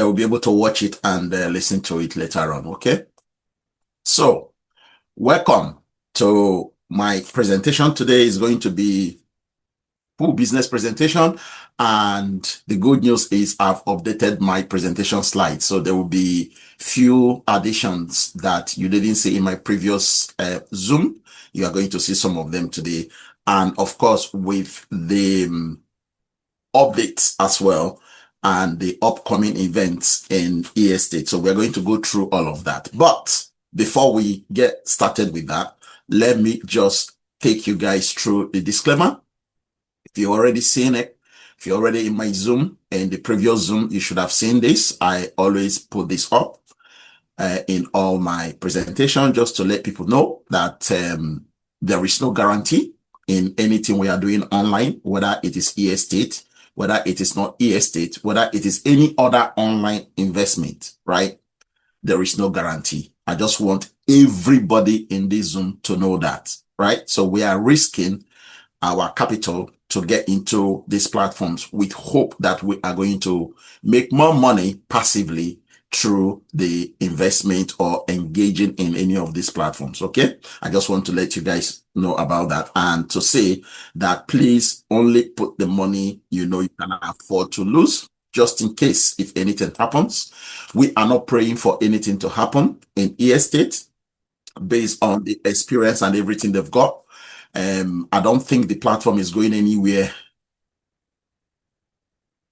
they will be able to watch it and listen to it later on. Okay. So welcome to my presentation. Today is going to be full business presentation. And the good news is I've updated my presentation slides. So there will be few additions that you didn't see in my previous Zoom. You are going to see some of them today. And of course, with the updates as well and the upcoming events in e-estate. So we're going to go through all of that. But before we get started with that, let me just take you guys through the disclaimer. If you've already seen it, if you're already in my Zoom, in the previous Zoom, you should have seen this. I always put this up in all my presentation just to let people know that there is no guarantee in anything we are doing online, whether it is e-estate, whether it is not e-estate, whether it is any other online investment, right? There is no guarantee. I just want everybody in this Zoom to know that, right? So we are risking our capital to get into these platforms with hope that we are going to make more money passively through the investment or engaging in any of these platforms. Okay. I just want to let you guys know about that and to say that please only put the money you know you can afford to lose, just in case if anything happens. We are not praying for anything to happen in e-estate based on the experience and everything they've got. I don't think the platform is going anywhere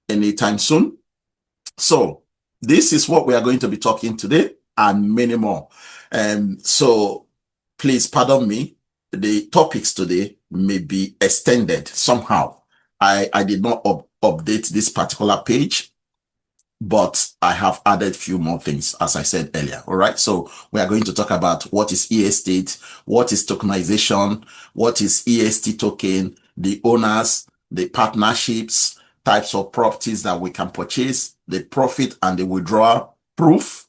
anytime soon. So this is what we are going to be talking today and many more. So please pardon me. The topics today may be extended somehow. I did not update this particular page, but I have added few more things, as I said earlier. All right. So we are going to talk about what is e-estate, what is tokenization, what is EST token, the owners, the partnerships, types of properties that we can purchase, the profit and the withdrawal proof.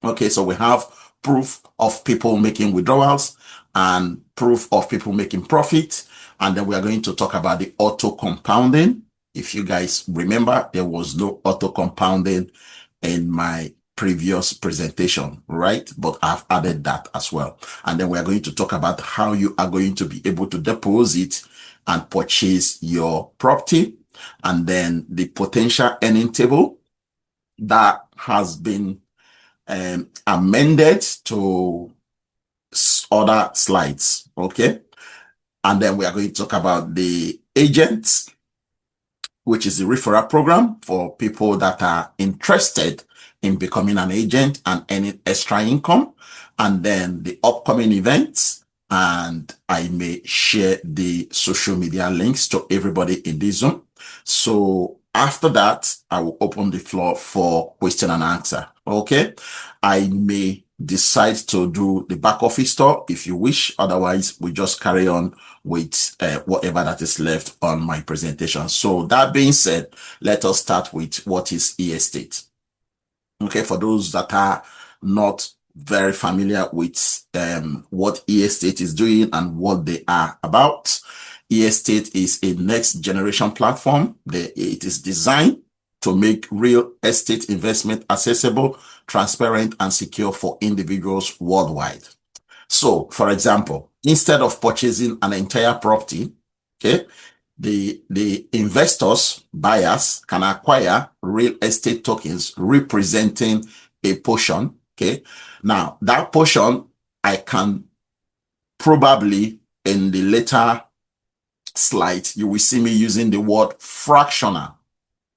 Okay. So we have proof of people making withdrawals and proof of people making profit. And then we are going to talk about the auto compounding. If you guys remember, there was no auto compounding in my previous presentation, right? But I've added that as well. And then we are going to talk about how you are going to be able to deposit and purchase your property. And then the potential earning table that has been amended to other slides, okay? And then we are going to talk about the agents, which is the referral program for people that are interested in becoming an agent and earning extra income, and then the upcoming events. And I may share the social media links to everybody in this Zoom. So after that, I will open the floor for question and answer. Okay. I may decide to do the back office store if you wish. Otherwise, we just carry on with whatever that is left on my presentation. So that being said, let us start with what is e-estate. Okay, for those that are not very familiar with what e-estate is doing and what they are about, e-estate is a next generation platform. It is designed to make real estate investment accessible, transparent, and secure for individuals worldwide. So, for example, instead of purchasing an entire property, okay, the investors, buyers can acquire real estate tokens representing a portion, okay? Now, that portion, I can probably, in the later slide, you will see me using the word fractional,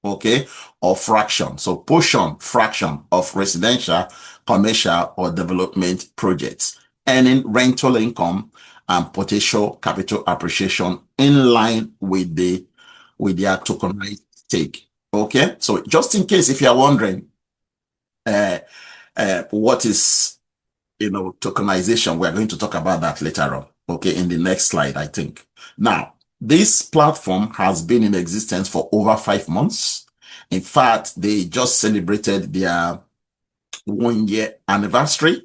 okay, or fraction. So portion, fraction of residential, commercial, or development projects, earning rental income and potential capital appreciation in line with their tokenized stake. Okay, so just in case if you are wondering what is tokenization, we are going to talk about that later on. Okay, in the next slide, I think. Now, this platform has been in existence for over 5 months. In fact, they just celebrated their 1-year anniversary,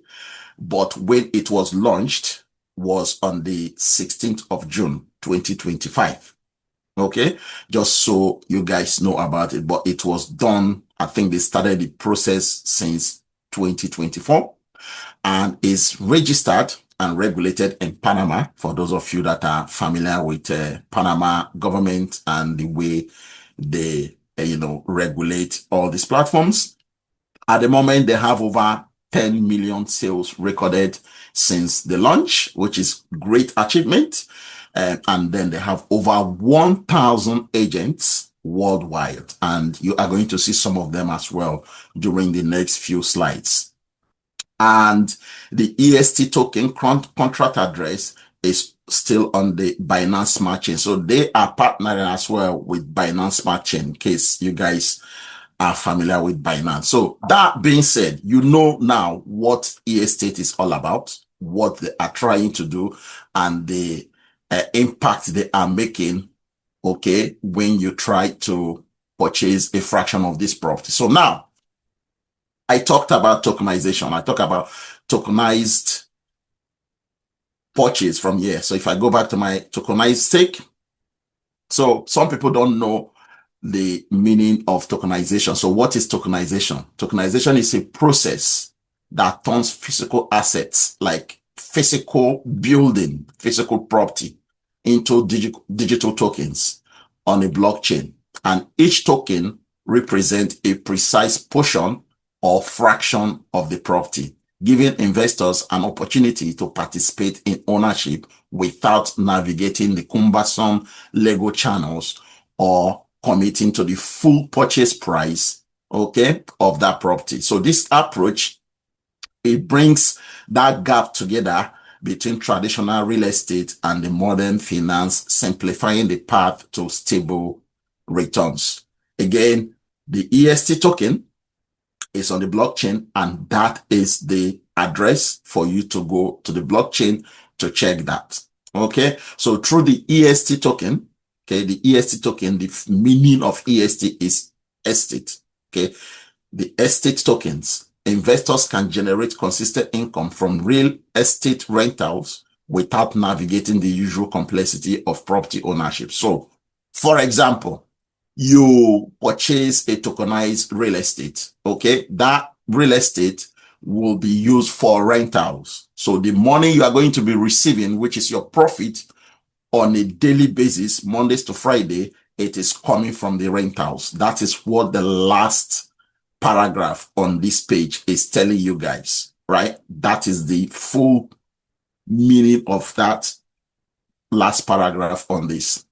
but when it was launched was on the 16th of June, 2025. Okay, just so you guys know about it, but it was done I think they started the process since 2024 and is registered and regulated in Panama. For those of you that are familiar with Panama government and the way they, regulate all these platforms. At the moment, they have over 10 million sales recorded since the launch, which is great achievement. And then they have over 1,000 agents worldwide. And you are going to see some of them as well during the next few slides. And the EST token contract address is still on the Binance Smart Chain. So they are partnering as well with Binance Smart Chain, in case you guys are familiar with Binance. So that being said, you know now what EST is all about, what they are trying to do, and the impact they are making, okay, when you try to purchase a fraction of this property. So now, I talked about tokenization. I talk about tokenized purchase from here. So if I go back to my tokenized stake, so some people don't know the meaning of tokenization. So what is tokenization? Tokenization is a process that turns physical assets like physical building, physical property into digital tokens on a blockchain. And each token represents a precise portion or fraction of the property, giving investors an opportunity to participate in ownership without navigating the cumbersome legal channels or committing to the full purchase price, okay, of that property. So this approach, it brings that gap together between traditional real estate and the modern finance, simplifying the path to stable returns. Again, the EST token is on the blockchain, and that is the address for you to go to the blockchain to check that. Okay, so through the EST token, okay, the EST token, the meaning of EST is estate. Okay, the estate tokens, investors can generate consistent income from real estate rentals without navigating the usual complexity of property ownership. So, for example, you purchase a tokenized real estate, okay? That real estate will be used for rentals. So the money you are going to be receiving, which is your profit on a daily basis, Mondays to Friday, it is coming from the rentals. That is what the last paragraph on this page is telling you guys, right? That is the full meaning of that last paragraph on this.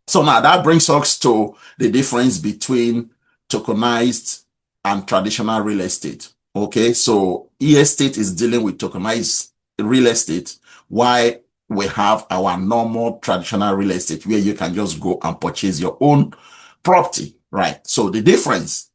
So now that brings us to the difference between tokenized and traditional real estate. Okay, so e-estate is dealing with tokenized real estate, while we have our normal traditional real estate where you can just go and purchase your own property, right? So the difference,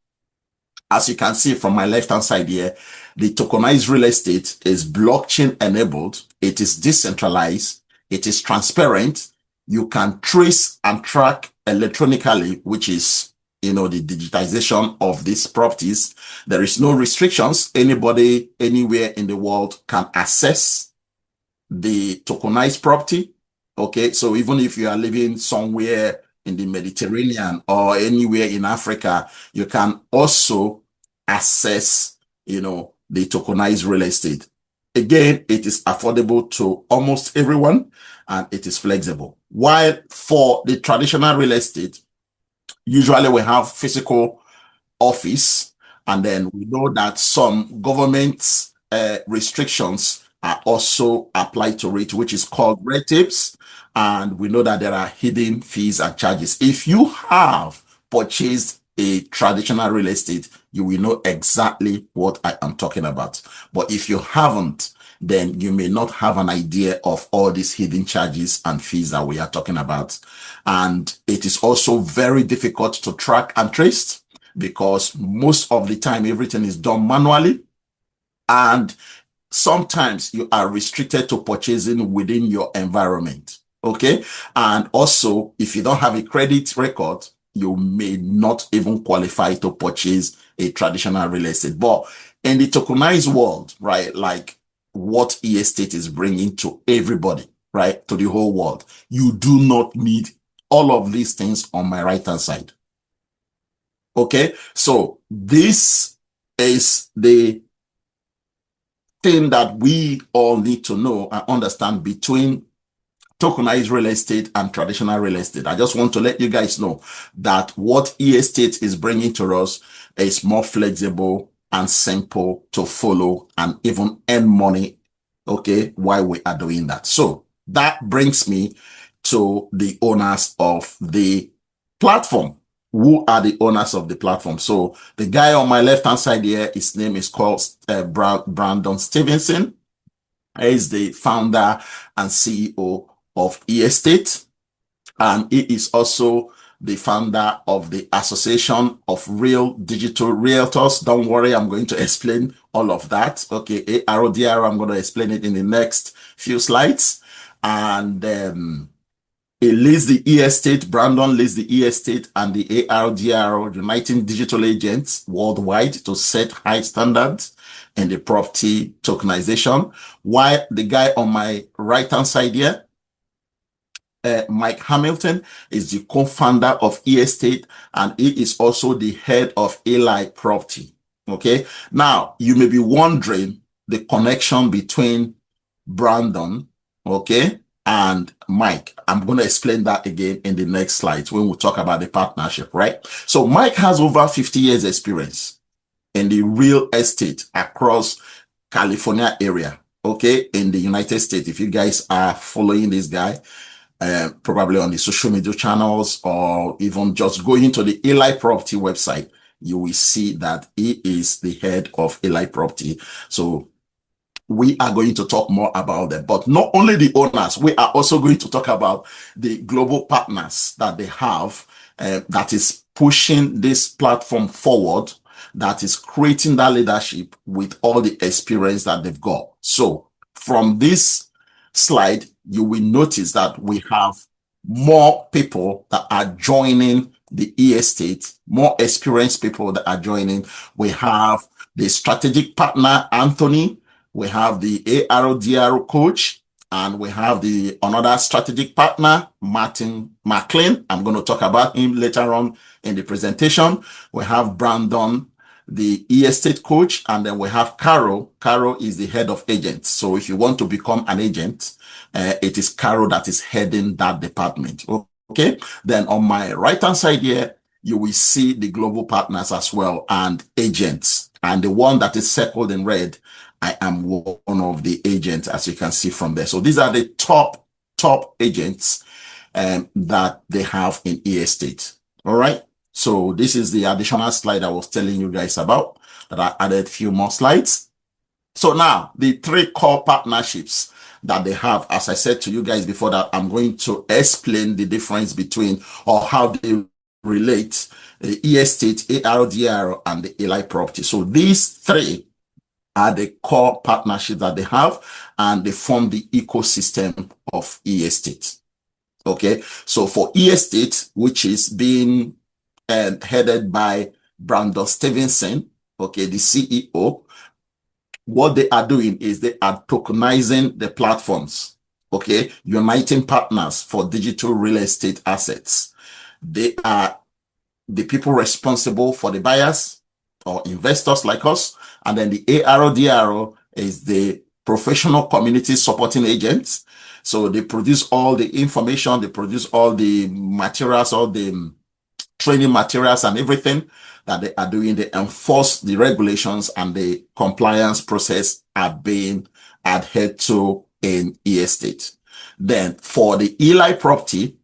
as you can see from my left-hand side here, the tokenized real estate is blockchain enabled. It is decentralized. It is transparent. You can trace and track electronically, which is, the digitization of these properties. There is no restrictions. Anybody, anywhere in the world can access the tokenized property. Okay, so even if you are living somewhere in the Mediterranean or anywhere in Africa, you can also access, the tokenized real estate. Again, it is affordable to almost everyone and it is flexible. While for the traditional real estate, usually we have physical office, and then we know that some government restrictions are also applied to it, which is called red tapes. And we know that there are hidden fees and charges. If you have purchased a traditional real estate, you will know exactly what I am talking about. But if you haven't, then you may not have an idea of all these hidden charges and fees that we are talking about. And it is also very difficult to track and trace because most of the time everything is done manually. And sometimes you are restricted to purchasing within your environment. Okay. And also, if you don't have a credit record, you may not even qualify to purchase a traditional real estate. But in the tokenized world, right, like what e-estate is bringing to everybody, right, to the whole world, you do not need all of these things on my right-hand side. Okay, so this is the thing that we all need to know and understand between tokenized real estate and traditional real estate. I just want to let you guys know that what e-estate is bringing to us is more flexible and simple to follow and even earn money, okay, while we are doing that. So that brings me to the owners of the platform. Who are the owners of the platform? So the guy on my left hand side here, his name is called Brandon Stevenson. He is the founder and CEO of e-estate, and he is also the founder of the Association of Real Digital Realtors. Don't worry, I'm going to explain all of that. Okay, ARODR, I'm going to explain it in the next few slides. And he leads the e-estate, Brandon leads the e-estate and the ARDR, uniting digital agents worldwide to set high standards in the property tokenization. While the guy on my right-hand side here, Mike Hamilton, is the co-founder of e-estate, and he is also the head of Eli Property. Okay. Now, you may be wondering the connection between Brandon, okay, and Mike. I'm going to explain that again in the next slides when we talk about the partnership, right? So Mike has over 50 years experience in the real estate across California area, okay, in the United States. If you guys are following this guy, probably on the social media channels or even just going into the Eli Property website, you will see that he is the head of Eli Property. So we are going to talk more about them, but not only the owners, we are also going to talk about the global partners that they have, that is pushing this platform forward, that is creating that leadership with all the experience that they've got. So from this slide, you will notice that we have more people that are joining the e-estate, more experienced people that are joining. We have the strategic partner, Anthony. We have the ARODR coach, and we have the another strategic partner, Martin McLean. I'm going to talk about him later on in the presentation. We have Brandon, the e-estate coach, and then we have Carol. Carol is the head of agents. So if you want to become an agent, it is Carol that is heading that department. Okay. Then on my right hand side here, you will see the global partners as well and agents. And the one that is circled in red, I am one of the agents, as you can see from there. So these are the top agents that they have in e-estate. All right. So this is the additional slide I was telling you guys about, that I added a few more slides. So now the three core partnerships that they have, as I said to you guys before, that I'm going to explain the difference between or how they relate the e-estate, ARDR, and the Eli Property. So these three are the core partnerships that they have, and they form the ecosystem of e-estate. Okay, so for e-estate, which is being headed by Brandon Stevenson, okay, the CEO, what they are doing is they are tokenizing the platforms, okay, uniting partners for digital real estate assets. They are the people responsible for the buyers or investors like us. And then the ARODRO is the professional community supporting agents. So they produce all the information, they produce all the materials, all the training materials and everything that they are doing. They enforce the regulations, and the compliance process are being adhered to in e-estate. Then for the Eli Property,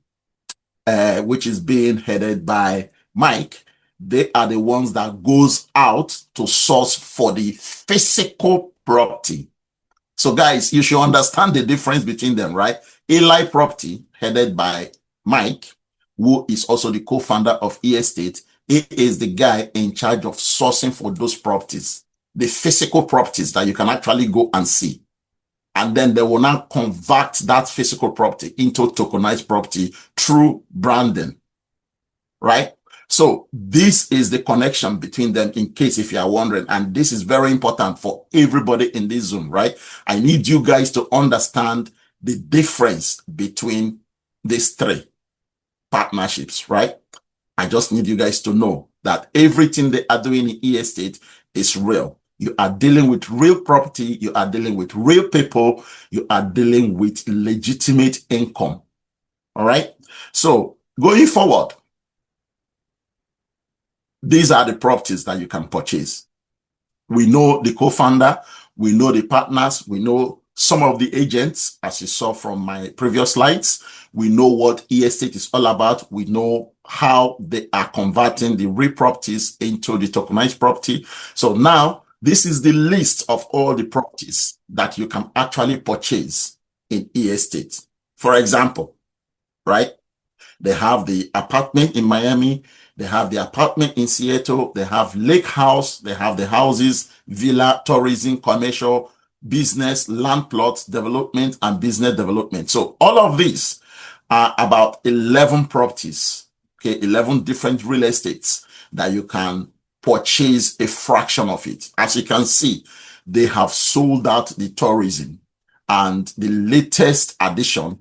which is being headed by Mike, they are the ones that goes out to source for the physical property. So guys, you should understand the difference between them, right? Eli Property, headed by Mike, who is also the co-founder of e-estate, he is the guy in charge of sourcing for those properties, the physical properties that you can actually go and see. And then they will now convert that physical property into tokenized property through branding, right? So this is the connection between them, in case if you are wondering, and this is very important for everybody in this Zoom, right? I need you guys to understand the difference between these three partnerships, right? I just need you guys to know that everything they are doing in estate is real. You are dealing with real property. You are dealing with real people. You are dealing with legitimate income. All right. So going forward, these are the properties that you can purchase. We know the co-founder, we know the partners, we know some of the agents, as you saw from my previous slides. We know what estate is all about. We know how they are converting the real properties into the tokenized property. So now this is the list of all the properties that you can actually purchase in estate. For example, right? They have the apartment in Miami. They have the apartment in Seattle. They have lake house. They have the houses, villa, tourism, commercial, business, land plots, development, and business development. So all of these are about 11 properties, okay, 11 different real estates that you can purchase a fraction of it. As you can see, they have sold out the tourism, and the latest addition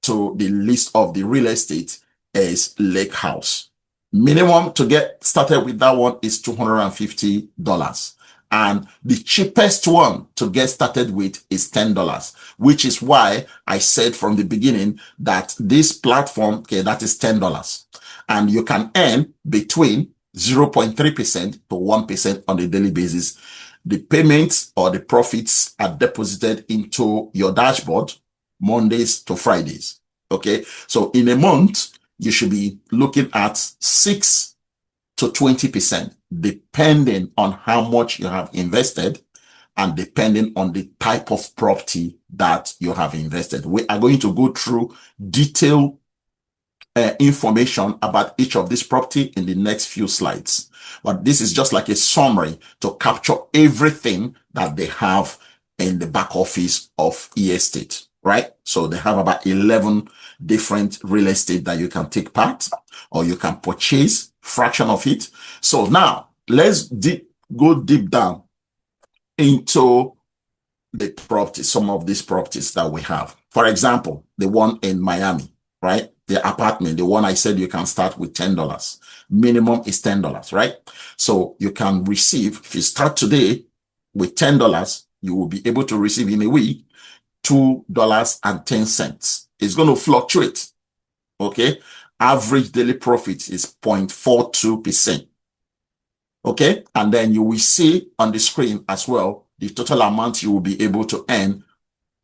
to the list of the real estate is lake house. Minimum to get started with that one is $250. And the cheapest one to get started with is $10, which is why I said from the beginning that this platform, okay, that is $10. And you can earn between 0.3% to 1% on a daily basis. The payments or the profits are deposited into your dashboard Mondays to Fridays. Okay. So in a month, you should be looking at 6 to 20%, depending on how much you have invested and depending on the type of property that you have invested. We are going to go through detailed information about each of this property in the next few slides. But this is just like a summary to capture everything that they have in the back office of estate, right? So they have about 11 different real estate that you can take part or you can purchase fraction of it. So now let's go deep down into the properties, some of these properties that we have. For example, the one in Miami, right? The apartment, the one I said you can start with $10. Minimum is $10, right? So you can receive, if you start today with $10, you will be able to receive in a week $2.10. It's going to fluctuate. Okay. Average daily profit is 0.42%. Okay. And then you will see on the screen as well, the total amount you will be able to earn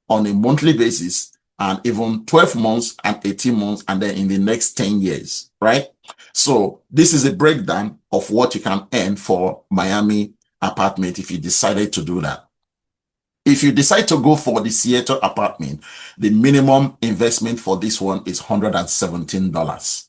on a monthly basis, and even 12 months and 18 months, and then in the next 10 years, right? So this is a breakdown of what you can earn for Miami apartment if you decided to do that. If you decide to go for the Seattle apartment, the minimum investment for this one is $117.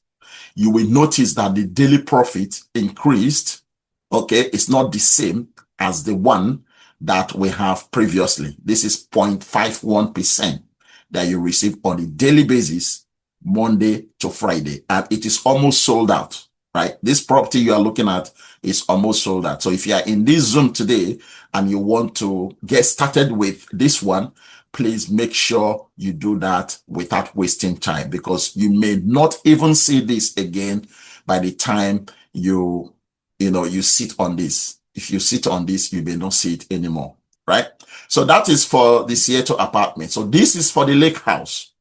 You will notice that the daily profit increased. Okay, it's not the same as the one that we have previously. This is 0.51% that you receive on a daily basis, Monday to Friday. And it is almost sold out, right? This property you are looking at is almost sold out. So if you are in this Zoom today and you want to get started with this one, please make sure you do that without wasting time, because you may not even see this again by the time you sit on this. If you sit on this, you may not see it anymore, right? So that is for the Seattle apartment. So this is for the lake house.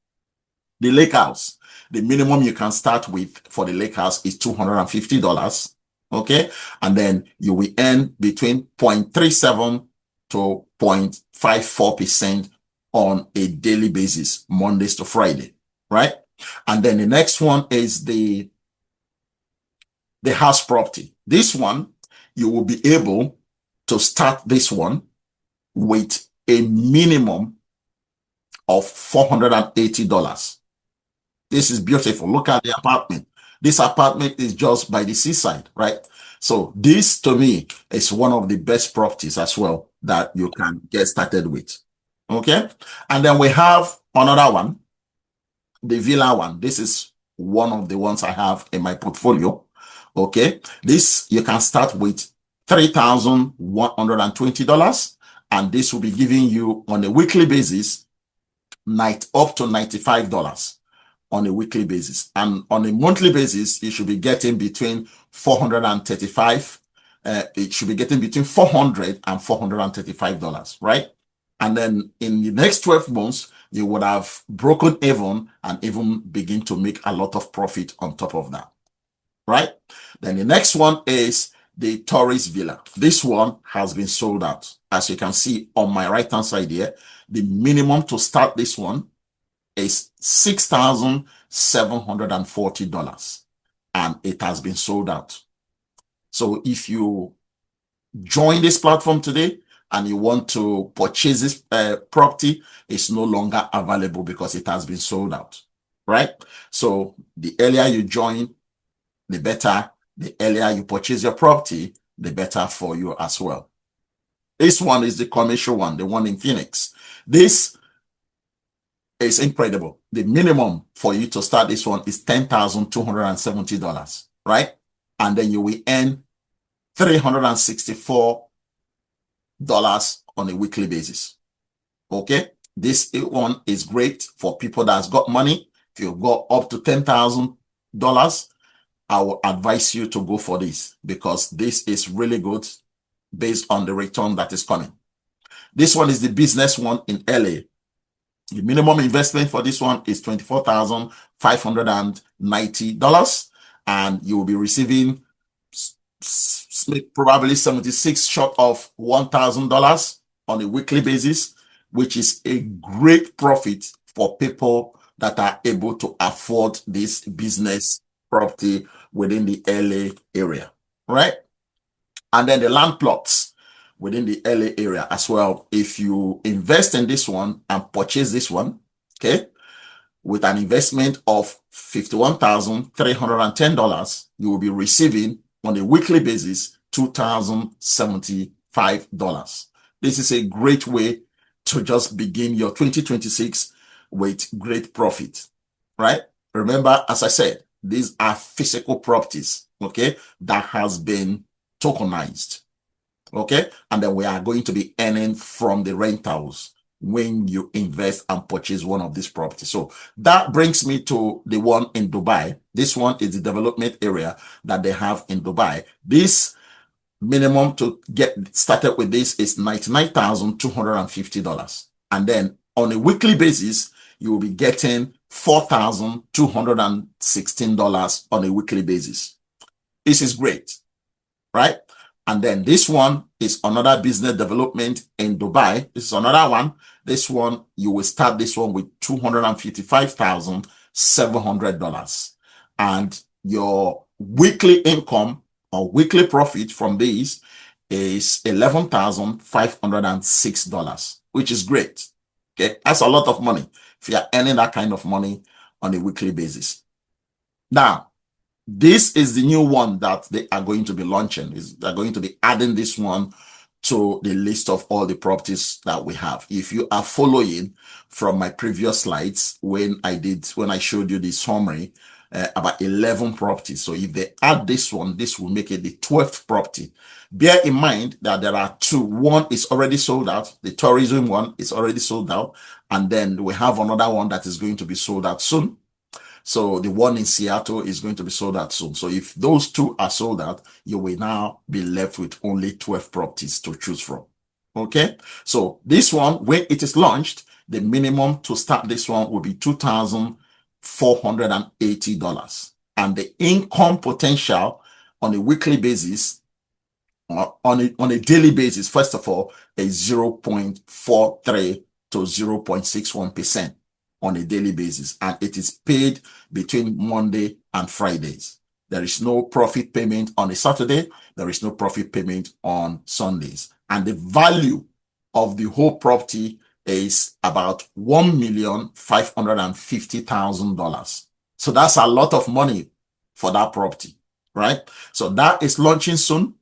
The lake house, the minimum you can start with for the lake house is $250. Okay. And then you will earn between 0.37 to 0.54% on a daily basis, Mondays to Friday, right? And then the next one is the house property. This one, you will be able to start this one with a minimum of $480. This is beautiful. Look at the apartment. This apartment is just by the seaside, right? So this to me is one of the best properties as well that you can get started with. Okay. And then we have another one, the villa one. This is one of the ones I have in my portfolio. Okay. This you can start with $3,120, and this will be giving you on a weekly basis up to $95. on a weekly basis. And on a monthly basis, you should be getting between 435, it should be getting between $400 and $435, right? And then in the next 12 months, you would have broken even and even begin to make a lot of profit on top of that, right? Then the next one is the tourist villa. This one has been sold out. As you can see on my right-hand side here, the minimum to start this one is $6,740, and it has been sold out. So if you join this platform today and you want to purchase this property, it's no longer available because it has been sold out, right? So the earlier you join, the better. The earlier you purchase your property, the better for you as well. This one is the commercial one, the one in Phoenix. This is incredible. The minimum for you to start this one is $10,270, right? And then you will earn $364 on a weekly basis. Okay, this one is great for people that's got money. If you've got up to $10,000, I will advise you to go for this because this is really good based on the return that is coming. This one is the business one in LA. The minimum investment for this one is $24,590, and you will be receiving probably 76 short of $1,000 on a weekly basis, which is a great profit for people that are able to afford this business property within the LA area, right? And then the land plots within the LA area as well. If you invest in this one and purchase this one, okay, with an investment of $51,310, you will be receiving on a weekly basis $2,075. This is a great way to just begin your 2026 with great profit, right? Remember, as I said, these are physical properties, okay, that has been tokenized, okay? And then we are going to be earning from the rentals when you invest and purchase one of these properties. So that brings me to the one in Dubai. This one is the development area that they have in Dubai. This minimum to get started with this is $99,250. And then on a weekly basis, you will be getting $4,216 on a weekly basis. This is great, right? And then this one is another business development in Dubai. This is another one. This one, you will start this one with $255,700. And your weekly income or weekly profit from this is $11,506, which is great. Okay, that's a lot of money if you are earning that kind of money on a weekly basis. Now, this is the new one that they are going to be launching. They're going to be adding this one to the list of all the properties that we have. If you are following from my previous slides, when I showed you the summary, about 11 properties. So if they add this one, this will make it the 12th property. Bear in mind that there are two. One is already sold out. The tourism one is already sold out. And then we have another one that is going to be sold out soon. So the one in Seattle is going to be sold out soon. So if those two are sold out, you will now be left with only 12 properties to choose from. Okay. So this one, when it is launched, the minimum to start this one will be $2,480. And the income potential on a weekly basis, on a daily basis, first of all, is 0.43 to 0.61% on a daily basis. And it is paid between Monday and Fridays. There is no profit payment on a Saturday. There is no profit payment on Sundays. And the value of the whole property is about $1,550,000. So that's a lot of money for that property, right? So that is launching soon.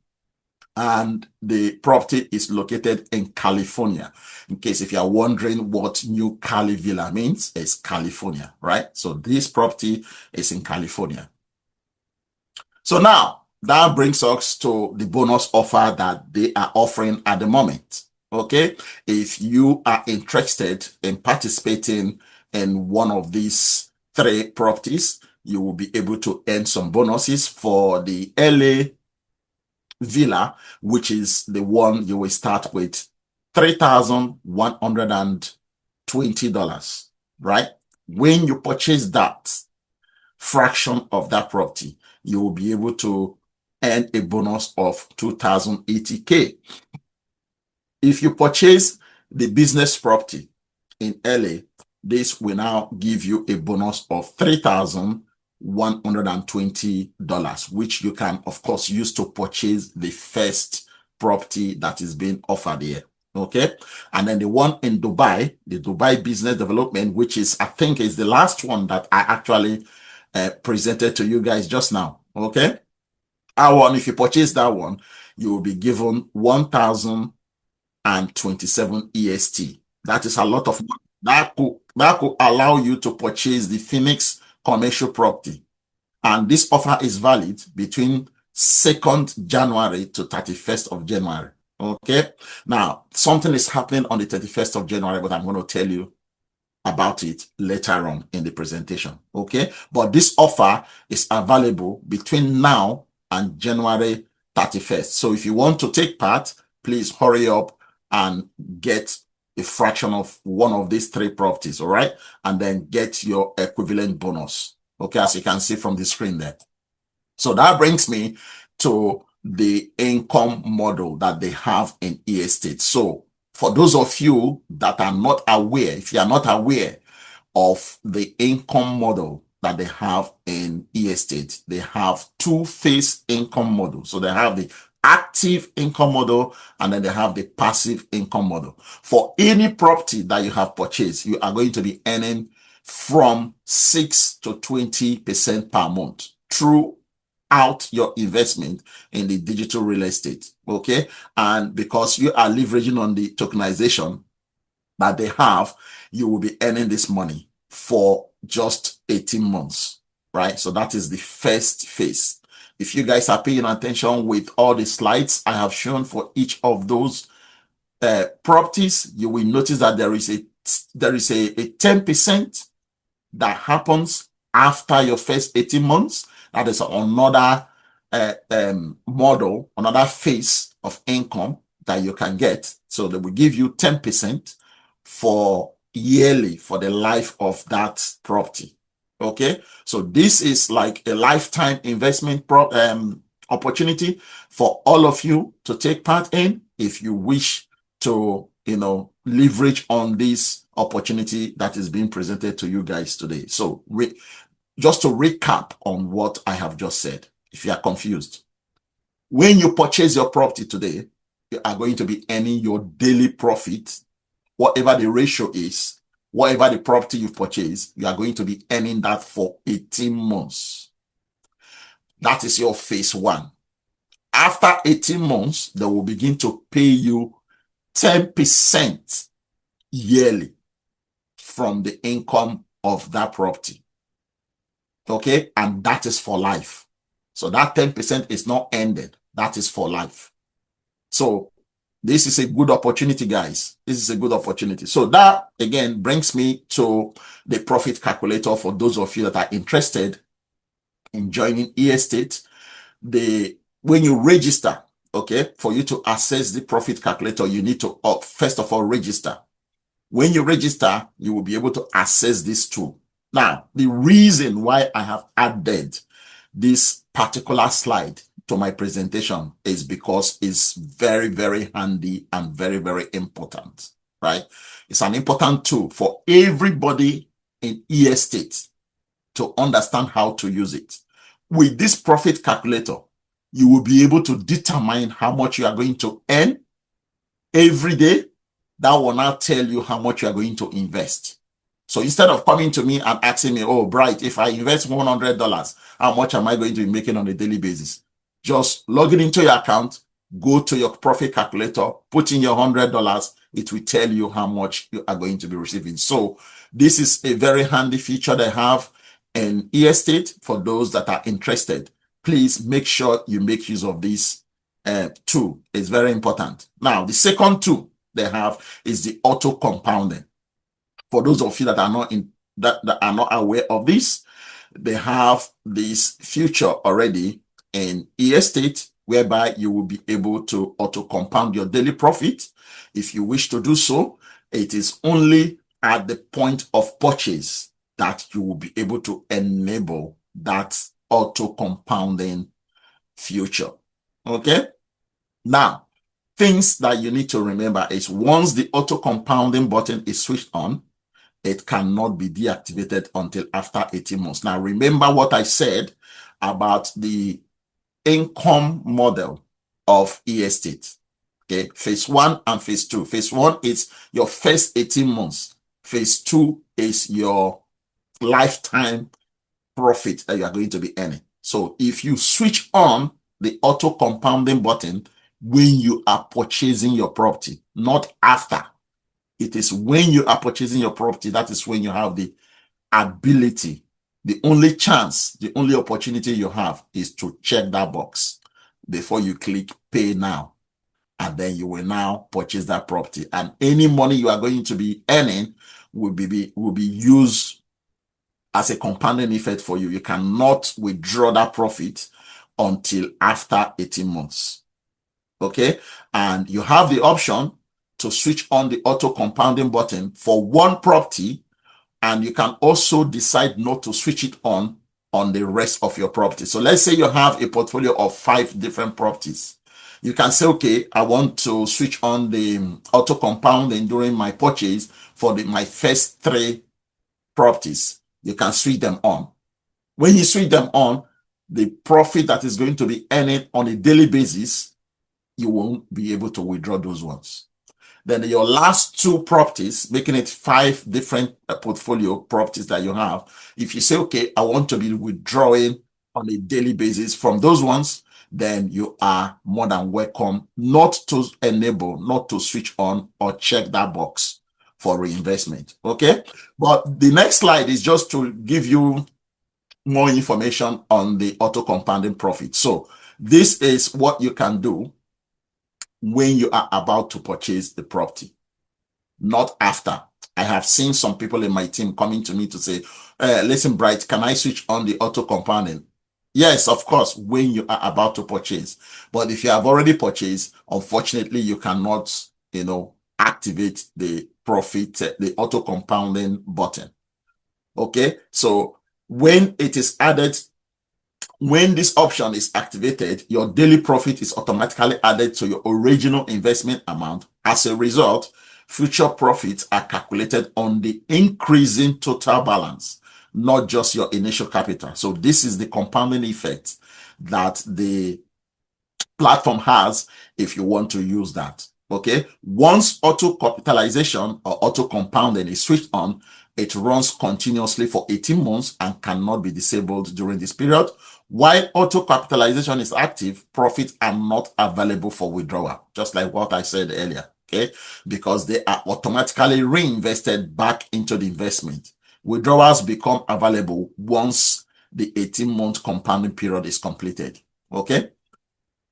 And the property is located in California. In case if you are wondering what New Cali Villa means, it's California, right? So this property is in California. So now that brings us to the bonus offer that they are offering at the moment. Okay, if you are interested in participating in one of these 3 properties, you will be able to earn some bonuses. For the LA villa, which is the one you will start with $3,120, right? When you purchase that fraction of that property, you will be able to earn a bonus of 2,080K. If you purchase the business property in LA, this will now give you a bonus of $3,120, which you can, of course, use to purchase the first property that is being offered here. Okay. And then the one in Dubai, the Dubai business development, which is, I think, is the last one that I actually presented to you guys just now. Okay. Our one, if you purchase that one, you will be given 1,027 EST. That is a lot of money. That could allow you to purchase the Phoenix commercial property. And this offer is valid between 2nd January to 31st of January. Okay. Now, something is happening on the 31st of January, but I'm going to tell you about it later on in the presentation. Okay. But this offer is available between now and January 31st. So if you want to take part, please hurry up and get a fraction of one of these 3 properties, all right? And then get your equivalent bonus, okay, as you can see from the screen there. So that brings me to the income model that they have in estate. So for those of you that are not aware, if you are not aware of the income model that they have in estate, they have 2-phase income model. So they have the active income model, and then they have the passive income model. For any property that you have purchased, you are going to be earning from 6 to 20% per month throughout your investment in the digital real estate. Okay. And because you are leveraging on the tokenization that they have, you will be earning this money for just 18 months, right? So that is the first phase. If you guys are paying attention with all the slides I have shown for each of those properties, you will notice that there is a 10% that happens after your first 18 months. That is another model, another phase of income that you can get. So they will give you 10% for yearly for the life of that property. Okay, so this is like a lifetime investment opportunity for all of you to take part in if you wish to, leverage on this opportunity that is being presented to you guys today. So just to recap on what I have just said, if you are confused, when you purchase your property today, you are going to be earning your daily profit, whatever the ratio is. Whatever the property you've purchased, you are going to be earning that for 18 months. That is your phase 1. After 18 months, they will begin to pay you 10% yearly from the income of that property. Okay, and that is for life. So that 10% is not ended. That is for life. So this is a good opportunity, guys. This is a good opportunity. So that, again, brings me to the profit calculator for those of you that are interested in joining eState. When you register, okay, for you to access the profit calculator, you need to, first of all, register. When you register, you will be able to access this tool. Now, the reason why I have added this particular slide to my presentation is because it's very, very handy and very, very important, right? It's an important tool for everybody in eState to understand how to use it. With this profit calculator, you will be able to determine how much you are going to earn every day. That will now tell you how much you are going to invest. So instead of coming to me and asking me, oh, Bright, if I invest $100, how much am I going to be making on a daily basis? Just log it into your account, go to your profit calculator, put in your $100. It will tell you how much you are going to be receiving. So this is a very handy feature they have in eState for those that are interested. Please make sure you make use of this tool. It's very important. Now, the second tool they have is the auto compounding. For those of you that are not that are not aware of this, they have this feature already in estate whereby you will be able to auto compound your daily profit. If you wish to do so, it is only at the point of purchase that you will be able to enable that auto compounding future. Okay. Now, things that you need to remember is once the auto compounding button is switched on, it cannot be deactivated until after 18 months. Now, remember what I said about the income model of e-estate. Okay, phase 1 and phase 2. Phase 1 is your first 18 months. Phase 2 is your lifetime profit that you are going to be earning. So if you switch on the auto compounding button when you are purchasing your property, not after. It is when you are purchasing your property, that is when you have the ability, the only chance, the only opportunity you have is to check that box before you click pay now. And then you will now purchase that property. And any money you are going to be earning will be used as a compounding effect for you. You cannot withdraw that profit until after 18 months. Okay. And you have the option to switch on the auto compounding button for one property, and you can also decide not to switch it on the rest of your property. So let's say you have a portfolio of 5 different properties. You can say, okay, I want to switch on the auto compounding during my purchase for my first 3 properties. You can switch them on. When you switch them on, the profit that is going to be earned on a daily basis, you won't be able to withdraw those ones. Then your last 2 properties, making it 5 different portfolio properties that you have. If you say, okay, I want to be withdrawing on a daily basis from those ones, then you are more than welcome not to enable, not to switch on or check that box for reinvestment. Okay. But the next slide is just to give you more information on the auto compounding profit. So this is what you can do when you are about to purchase the property, not after. I have seen some people in my team coming to me to say, listen, Bright, can I switch on the auto compounding? Yes, of course, when you are about to purchase. But if you have already purchased, unfortunately, you cannot, activate the profit, the auto compounding button. Okay. So when it is added, when this option is activated, your daily profit is automatically added to your original investment amount. As a result, future profits are calculated on the increasing total balance, not just your initial capital. So this is the compounding effect that the platform has if you want to use that. Okay. Once auto capitalization or auto compounding is switched on, it runs continuously for 18 months and cannot be disabled during this period. While auto capitalization is active, profits are not available for withdrawal, just like what I said earlier. Okay. Because they are automatically reinvested back into the investment. Withdrawals become available once the 18-month compounding period is completed. Okay.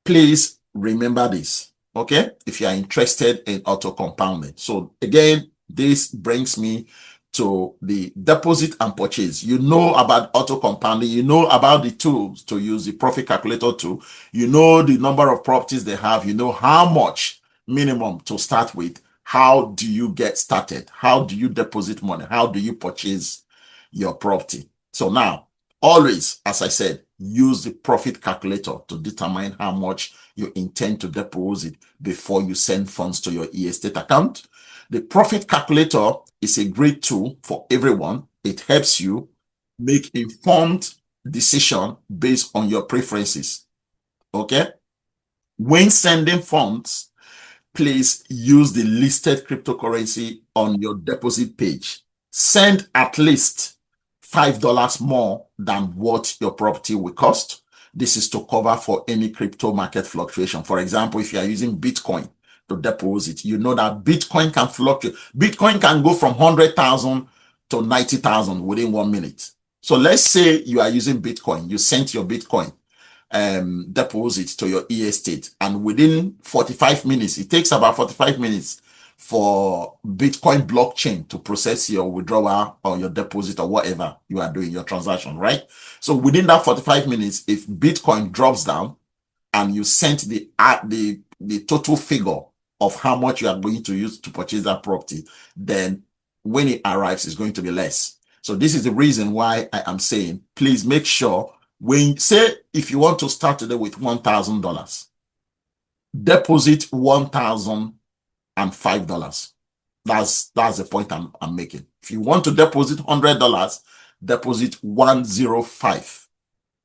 Please remember this, okay, if you are interested in auto compounding. So again, this brings me to the deposit and purchase. You know about auto compounding, you know about the tools to use, the profit calculator tool, you know the number of properties they have, you know how much minimum to start with. How do you get started? How do you deposit money? How do you purchase your property? So now, always, as I said, use the profit calculator to determine how much you intend to deposit before you send funds to your e-estate account. The profit calculator is a great tool for everyone. It helps you make informed decision based on your preferences. Okay? When sending funds, please use the listed cryptocurrency on your deposit page. Send at least $5 more than what your property will cost. This is to cover for any crypto market fluctuation. For example, if you are using Bitcoin to deposit, you know that Bitcoin can fluctuate. Bitcoin can go from 100,000 to 90,000 within 1 minute. So let's say you are using Bitcoin. You sent your Bitcoin deposit to your e-estate, and within 45 minutes, it takes about 45 minutes for Bitcoin blockchain to process your withdrawal or your deposit or whatever you are doing, your transaction, right? So within that 45 minutes, if Bitcoin drops down and you sent the total figure of how much you are going to use to purchase that property, then when it arrives, it's going to be less. So this is the reason why I am saying, please make sure when, say, if you want to start today with $1,000, deposit $1,005. That's the point I'm making. If you want to deposit $100, deposit 105.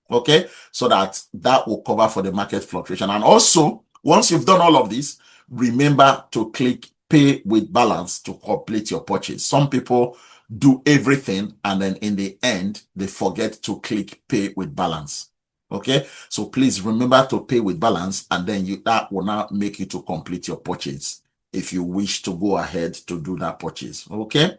Okay, so that will cover for the market fluctuation. And also, once you've done all of this, remember to click pay with balance to complete your purchase. Some people do everything and then in the end they forget to click pay with balance. Okay, so please remember to pay with balance, and then that will now make you to complete your purchase if you wish to go ahead to do that purchase. Okay,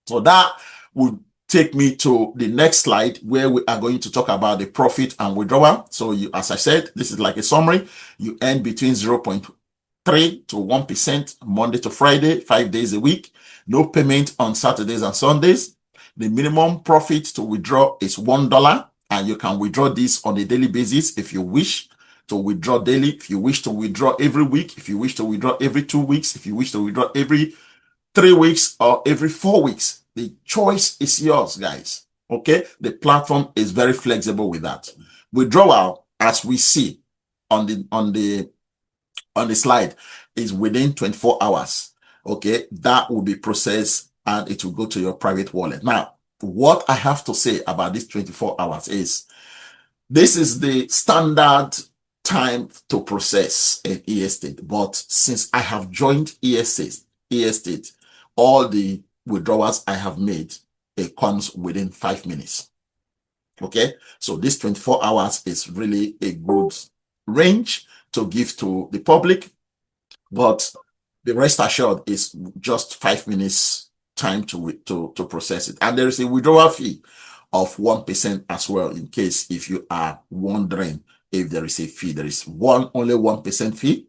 so that would take me to the next slide where we are going to talk about the profit and withdrawal. So as I said, this is like a summary. You earn between 0.3 to 1% Monday to Friday, 5 days a week. No payment on Saturdays and Sundays. The minimum profit to withdraw is $1, and you can withdraw this on a daily basis if you wish to withdraw daily, if you wish to withdraw every week, if you wish to withdraw every 2 weeks, if you wish to withdraw every 3 weeks or every 4 weeks. The choice is yours, guys. Okay, the platform is very flexible with that. Withdrawal, as we see on the slide, is within 24 hours. Okay, that will be processed and it will go to your private wallet. Now, what I have to say about this 24 hours is this is the standard time to process an e-estate. But since I have joined e-estate, all the withdrawals I have made, it comes within 5 minutes. Okay, so this 24 hours is really a good range to give to the public, but the rest assured is just 5 minutes time to process it. And there is a withdrawal fee of 1% as well, in case if you are wondering if there is a fee. There is only 1% fee,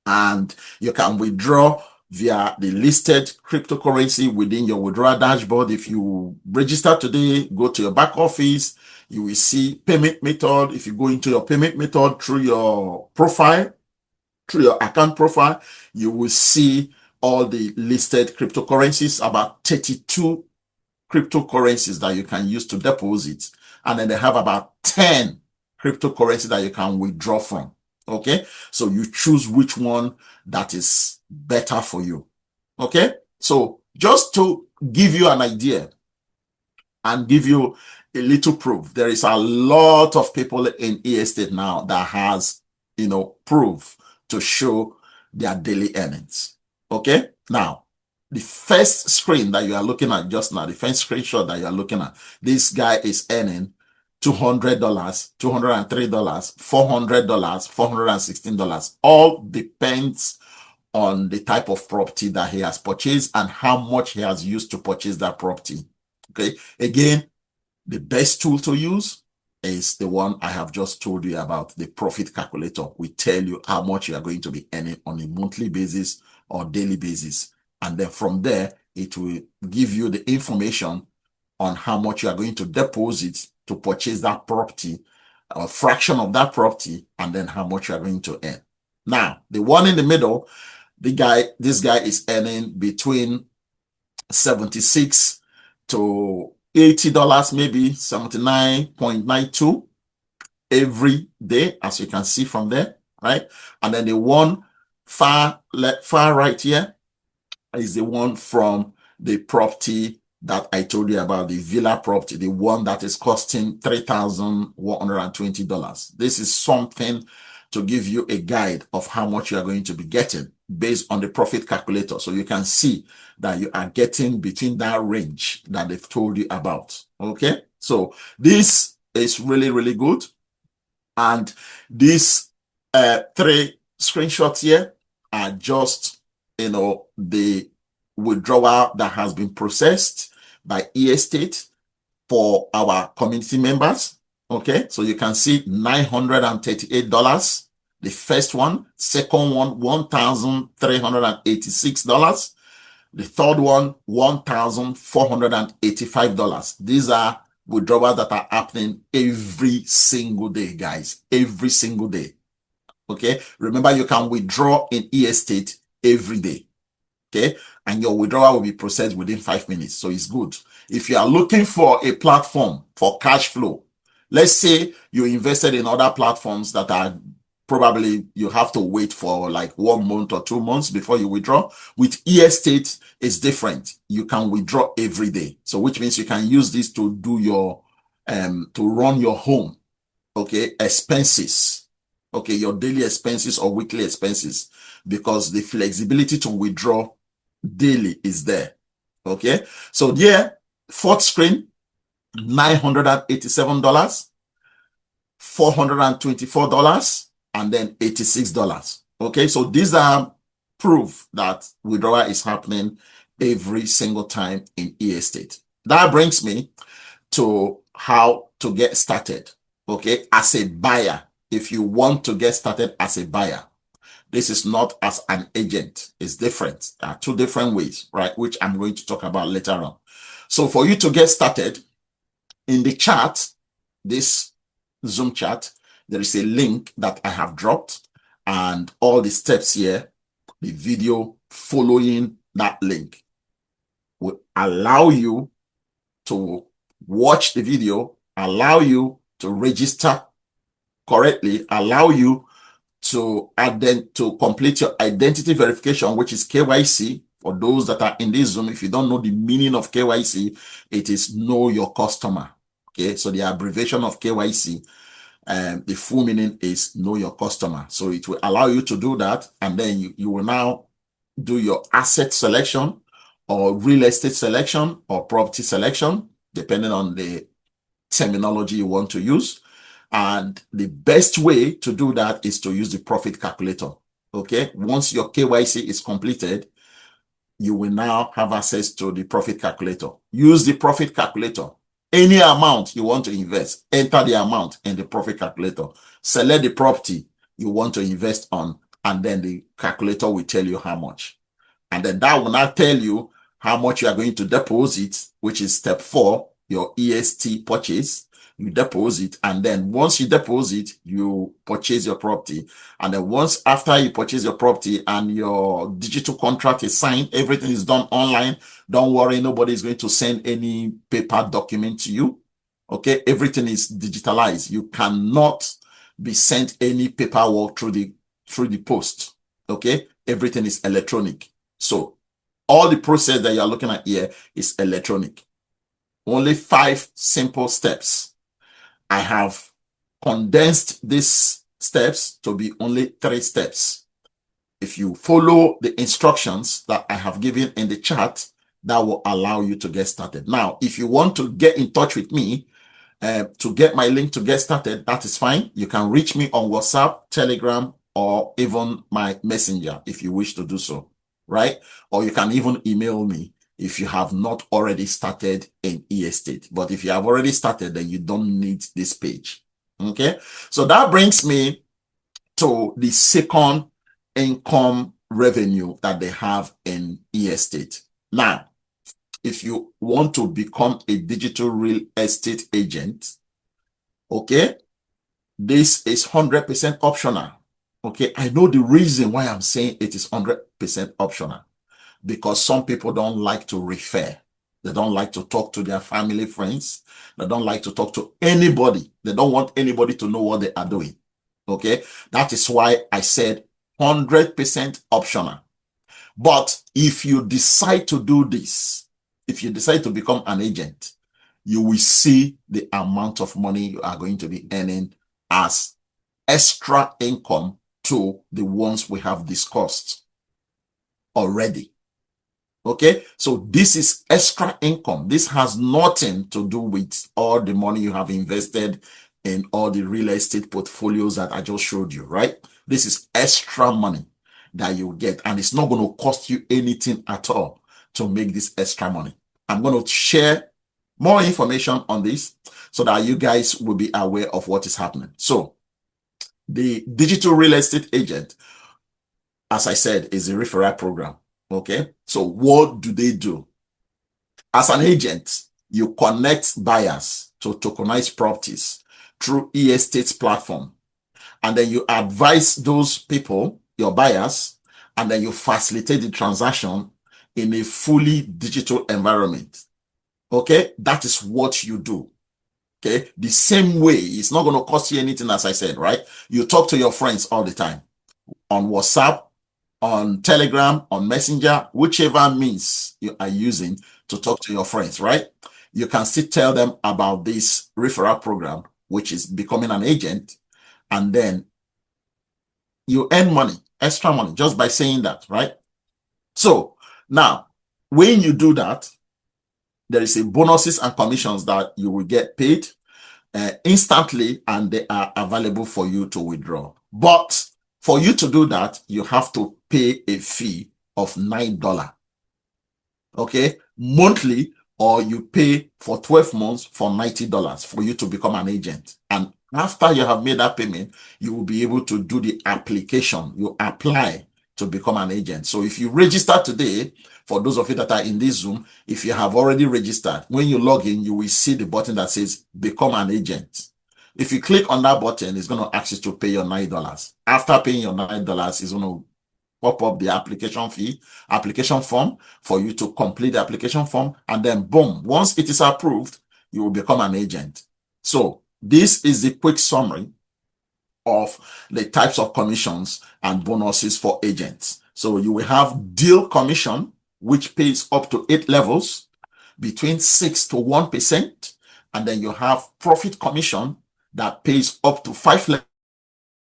and you can withdraw via the listed cryptocurrency within your withdrawal dashboard. If you register today, go to your back office, you will see payment method. If you go into your payment method through your profile, through your account profile, you will see all the listed cryptocurrencies, about 32 cryptocurrencies that you can use to deposit. And then they have about 10 cryptocurrencies that you can withdraw from. Okay, so you choose which one that is better for you. Okay, so just to give you an idea and give you a little proof, there is a lot of people in e-estate now that has, proof to show their daily earnings. Okay, now the first screen that you are looking at just now, the first screenshot that you are looking at, this guy is earning $200, $203, $400, $416. All depends on the type of property that he has purchased and how much he has used to purchase that property. Okay, again, the best tool to use is the one I have just told you about, the profit calculator. We tell you how much you are going to be earning on a monthly basis or daily basis. And then from there, it will give you the information on how much you are going to deposit to purchase that property, a fraction of that property, and then how much you are going to earn. Now, the one in the middle, this guy is earning between $76 to $80, maybe 79.92 every day, as you can see from there, right? And then the one far right here is the one from the property that I told you about, the villa property, the one that is costing $3,120. This is something to give you a guide of how much you are going to be getting based on the profit calculator. So you can see that you are getting between that range that they've told you about. Okay, so this is really, really good. And these 3 screenshots here are just, the withdrawal that has been processed by e-estate for our community members. Okay, so you can see $938 The first one, second one, $1,386. The third one, $1,485. These are withdrawals that are happening every single day, guys. Every single day. Okay. Remember, you can withdraw in e-estate every day. Okay. And your withdrawal will be processed within 5 minutes. So it's good. If you are looking for a platform for cash flow, let's say you invested in other platforms that are probably you have to wait for like 1 month or 2 months before you withdraw. With e-estate, it's different. You can withdraw every day. So which means you can use this to do your, to run your home, okay, expenses, okay, your daily expenses or weekly expenses, because the flexibility to withdraw daily is there, okay? So yeah, fourth screen, $987, $424, and then $86. Okay, so these are proof that withdrawal is happening every single time in e-estate. That brings me to how to get started. Okay, as a buyer, if you want to get started as a buyer, this is not as an agent. It's different. There are two different ways, right? Which I'm going to talk about later on. So for you to get started, in the chat, this Zoom chat, there is a link that I have dropped, and all the steps here, the video following that link will allow you to watch the video, allow you to register correctly, allow you to complete your identity verification, which is KYC. For those that are in this Zoom, if you don't know the meaning of KYC, it is know your customer. Okay, so the abbreviation of KYC, the full meaning is know your customer. So it will allow you to do that, and then you will now do your asset selection or real estate selection or property selection, depending on the terminology you want to use. And the best way to do that is to use the profit calculator. Okay, once your KYC is completed, you will now have access to the profit calculator. Use the profit calculator. Any amount you want to invest, enter the amount in the profit calculator. Select the property you want to invest on, and then the calculator will tell you how much. And then that will now tell you how much you are going to deposit, which is step 4, your EST purchase. You deposit, and then once you deposit, you purchase your property. And then once after you purchase your property and your digital contract is signed, everything is done online. Don't worry, nobody is going to send any paper document to you. Okay, everything is digitalized. You cannot be sent any paperwork through the post. Okay, everything is electronic. So all the process that you are looking at here is electronic. Only 5 simple steps. I have condensed these steps to be only 3 steps. If you follow the instructions that I have given in the chat, that will allow you to get started. Now, if you want to get in touch with me, to get my link to get started, that is fine. You can reach me on WhatsApp, Telegram, or even my messenger if you wish to do so, right? Or you can even email me if you have not already started in e-estate. But if you have already started, then you don't need this page. Okay, so that brings me to the second income revenue that they have in e-estate. Now, if you want to become a digital real estate agent, okay, this is 100% optional. Okay, I know the reason why I'm saying it is 100% optional, because some people don't like to refer. They don't like to talk to their family, friends. They don't like to talk to anybody. They don't want anybody to know what they are doing. Okay, that is why I said 100% optional. But if you decide to do this, if you decide to become an agent, you will see the amount of money you are going to be earning as extra income to the ones we have discussed already. Okay, so this is extra income. This has nothing to do with all the money you have invested in all the real estate portfolios that I just showed you, right? This is extra money that you get, and it's not going to cost you anything at all to make this extra money. I'm going to share more information on this so that you guys will be aware of what is happening. So The digital real estate agent, as I said, is a referral program. Okay. So what do they do? As an agent, you connect buyers to tokenized properties through e-estates platform. And then you advise those people, your buyers, and then you facilitate the transaction in a fully digital environment. Okay. That is what you do. Okay. The same way, it's not going to cost you anything, as I said, right? You talk to your friends all the time on WhatsApp, on Telegram, on Messenger, whichever means you are using to talk to your friends, right? You can still tell them about this referral program, which is becoming an agent, and then you earn money, extra money, just by saying that, right? So now, when you do that, there is a bonuses and commissions that you will get paid instantly, and they are available for you to withdraw. But for you to do that, you have to pay a fee of $9, okay, monthly, or you pay for 12 months for $90 for you to become an agent. And after you have made that payment, you will be able to do the application. You apply to become an agent. So if you register today, for those of you that are in this Zoom, if you have already registered, when you log in, you will see the button that says become an agent. If you click on that button, it's going to ask you to pay your $9. After paying your $9, it's going to pop up the application form for you to complete the application form. And then boom, once it is approved, you will become an agent. So this is the quick summary of the types of commissions and bonuses for agents. So you will have deal commission, which pays up to 8 levels, between 6 to 1%. And then you have profit commission that pays up to 5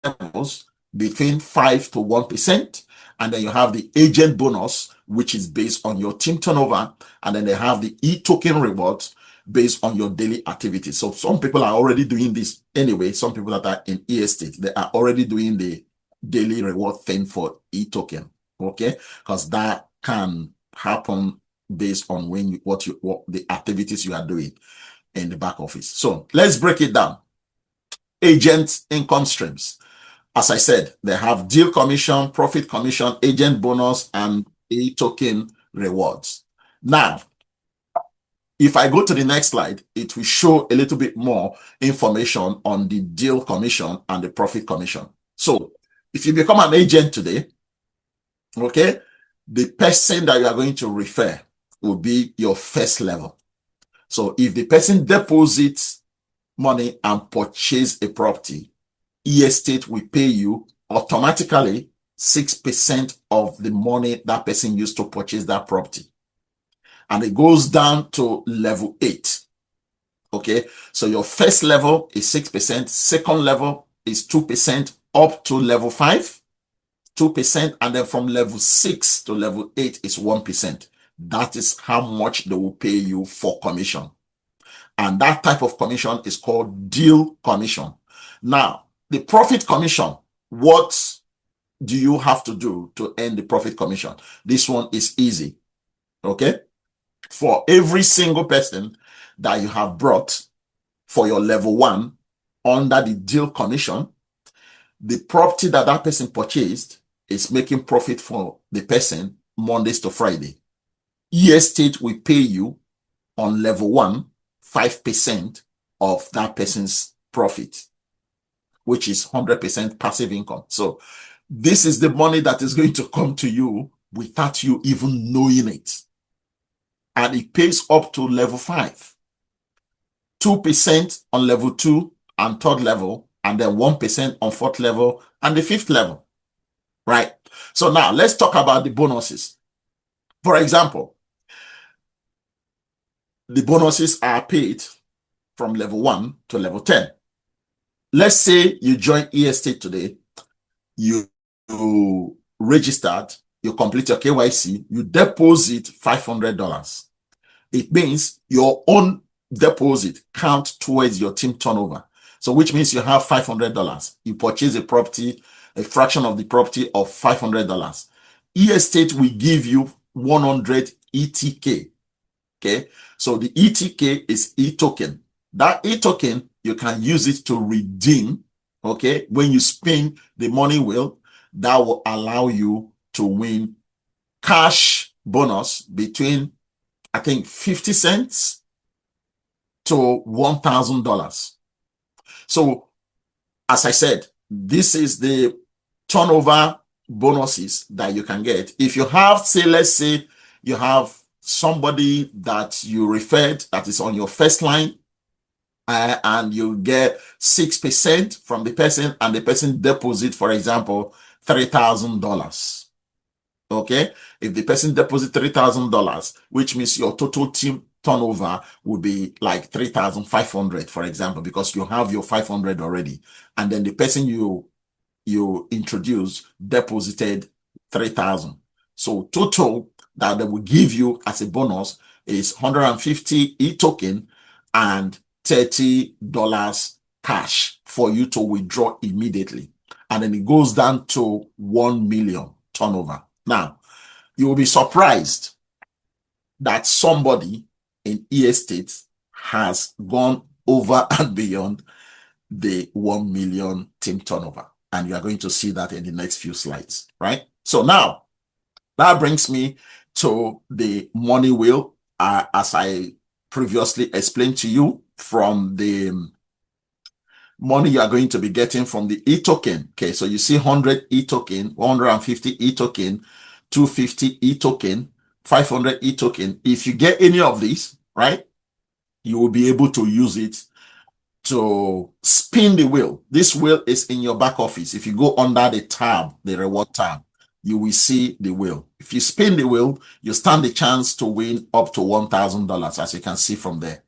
levels, between 5 to 1%. And then you have the agent bonus, which is based on your team turnover. And then they have the e-token rewards based on your daily activities. So some people are already doing this anyway. Some people that are in e-estate, they are already doing the daily reward thing for e-token. Okay. Because that can happen based on what the activities you are doing in the back office. So let's break it down. Agent income streams. As I said, they have deal commission, profit commission, agent bonus, and e-token rewards. Now, if I go to the next slide, it will show a little bit more information on the deal commission and the profit commission. So if you become an agent today, okay, the person that you are going to refer will be your first level. So if the person deposits money and purchase a property, e-estate will pay you automatically 6% of the money that person used to purchase that property. And it goes down to level 8. Okay, so your first level is 6%, second level is 2%, up to level 5, 2%, and then from level 6 to level 8 is 1%. That is how much they will pay you for commission. And that type of commission is called deal commission. Now, the profit commission, what do you have to do to earn the profit commission? This one is easy. Okay. For every single person that you have brought for your level 1 under the deal commission, the property that that person purchased is making profit for the person Mondays to Friday. E-estate will pay you on level 1 5% of that person's profit, which is 100% passive income. So this is the money that is going to come to you without you even knowing it. And it pays up to level 5. 2% on level 2 and third level, and then 1% on fourth level and the fifth level. Right? So now let's talk about the bonuses. For example, the bonuses are paid from level 1 to level 10. Let's say you join e-estate today, you registered, you complete your KYC, you deposit $500. It means your own deposit counts towards your team turnover. So which means you have $500. You purchase a property, a fraction of the property of $500. E-estate will give you 100 ETK. Okay. So the ETK is e-token. That e-token, you can use it to redeem Okay, when you spin the money wheel, that will allow you to win cash bonus between, I think, 50 cents to $1,000. So, as I said, this is the turnover bonuses that you can get. If you have, say, let's say you have somebody that you referred that is on your first line, and you get 6% from the person, and the person deposit, for example, $3,000. Okay, if the person deposit $3,000, which means your total team turnover will be like 3,500, for example, because you have your 500 already, and then the person you introduce deposited 3,000. So total that they will give you as a bonus is 150 e-token and $30 cash for you to withdraw immediately. And then it goes down to 1 million turnover. Now, you will be surprised that somebody in e-estate has gone over and beyond the 1 million team turnover. And you are going to see that in the next few slides, right? So now, that brings me to the money wheel, as I previously explained to you, from the money you are going to be getting from the e-token. Okay, so you see 100 e-token, 150 e-token, 250 e-token, 500 e-token. If you get any of these, right, you will be able to use it to spin the wheel. This wheel is in your back office. If you go under the tab, the reward tab, you will see the wheel. If you spin the wheel, you stand the chance to win up to $1,000, as you can see from there.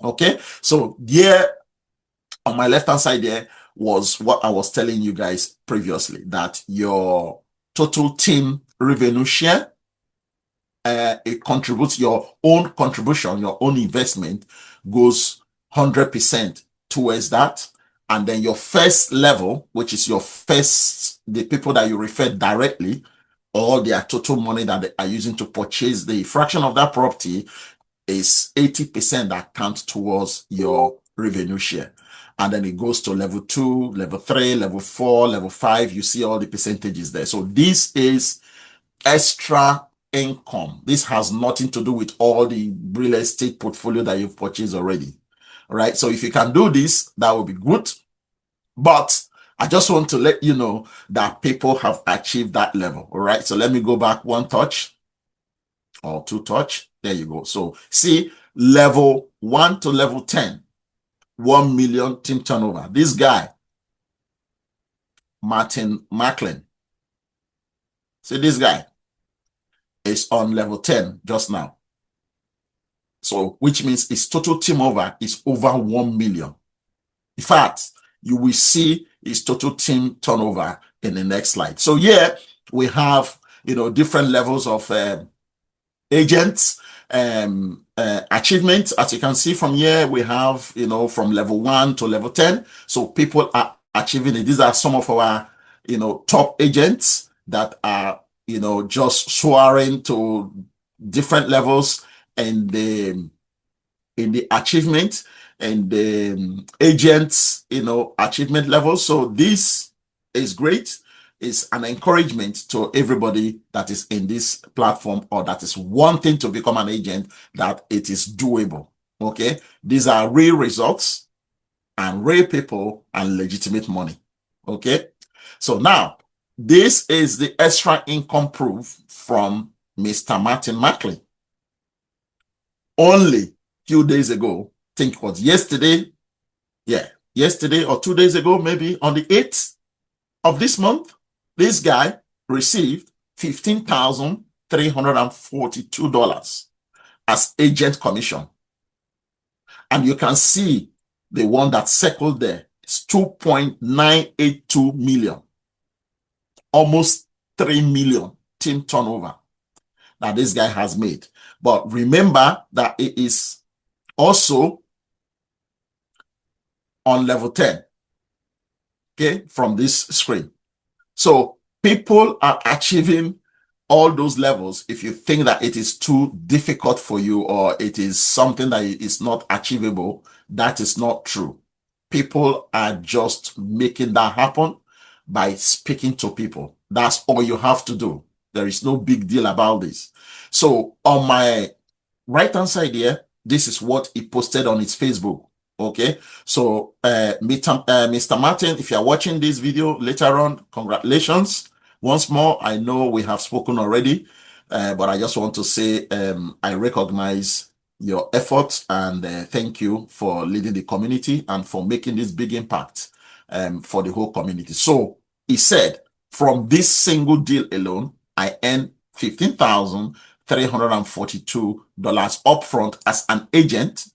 Okay, so here on my left hand side there was what I was telling you guys previously, that your total team revenue share, it contributes, your own contribution, your own investment goes 100% towards that. And then your first level, which is your first, the people that you refer directly, all their total money that they are using to purchase the fraction of that property, is 80% that counts towards your revenue share. And then it goes to level 2, level 3, level 4, level 5. You see all the percentages there. So this is extra income. This has nothing to do with all the real estate portfolio that you've purchased already. All right. So if you can do this, that would be good. But I just want to let you know that people have achieved that level. All right. So let me go back one touch or two touch. There you go. So see, level 1 to level 10, 1 million team turnover. This guy, Martin Macklin. See, this guy is on level 10 just now. So, which means his total team over is over 1 million. In fact, you will see his total team turnover in the next slide. So here we have, different levels of agents, achievements. As you can see from here, we have, from level 1 to level 10. So people are achieving it. These are some of our, top agents that are, just soaring to different levels in the achievement and the agents, achievement level. So this is great. It's an encouragement to everybody that is in this platform or that is wanting to become an agent, that it is doable. Okay. These are real results and real people and legitimate money. Okay. So now this is the extra income proof from Mr. Martin Macklin. Only few days ago, I think it was yesterday. Yeah, yesterday or 2 days ago, maybe on the 8th of this month, this guy received $15,342 as agent commission. And you can see the one that circled there is 2.982 million, almost 3 million team turnover that this guy has made. But remember that it is also on level 10, okay, from this screen. So people are achieving all those levels. If you think that it is too difficult for you or it is something that is not achievable, that is not true. People are just making that happen by speaking to people. That's all you have to do. There is no big deal about this. So on my right hand side here, this is what he posted on his Facebook. Okay, so Mr. Martin, if you're watching this video later on, congratulations once more. I know we have spoken already, but I just want to say I recognize your efforts and thank you for leading the community and for making this big impact for the whole community. So he said, from this single deal alone, I earned $15,342 upfront as an agent.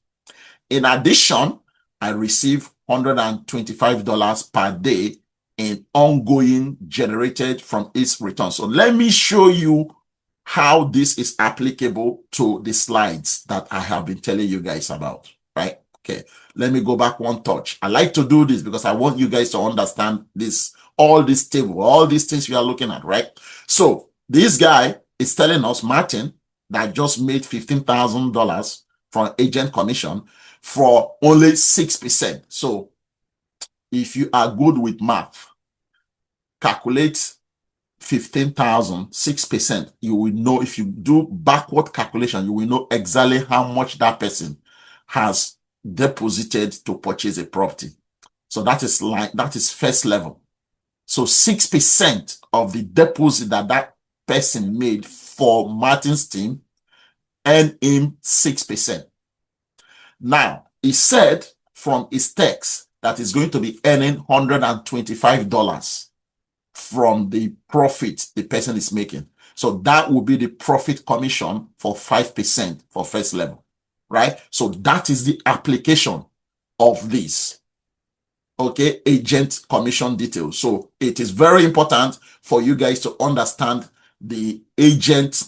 In addition, I receive $125 per day in ongoing generated from its return. So let me show you how this is applicable to the slides that I have been telling you guys about, right? Okay, let me go back one touch. I like to do this because I want you guys to understand this, all this table, all these things we are looking at, right? So this guy is telling us, Martin, that just made $15,000 from agent commission for only 6%. So if you are good with math, calculate 15,000, 6%. You will know, if you do backward calculation, you will know exactly how much that person has deposited to purchase a property. So that is first level. So 6% of the deposit that person made for Martin's team earned him 6%. Now, he said from his text that he's going to be earning $125 from the profit the person is making. So that will be the profit commission for 5% for first level, right? So that is the application of this. Okay, agent commission details. So it is very important for you guys to understand the agent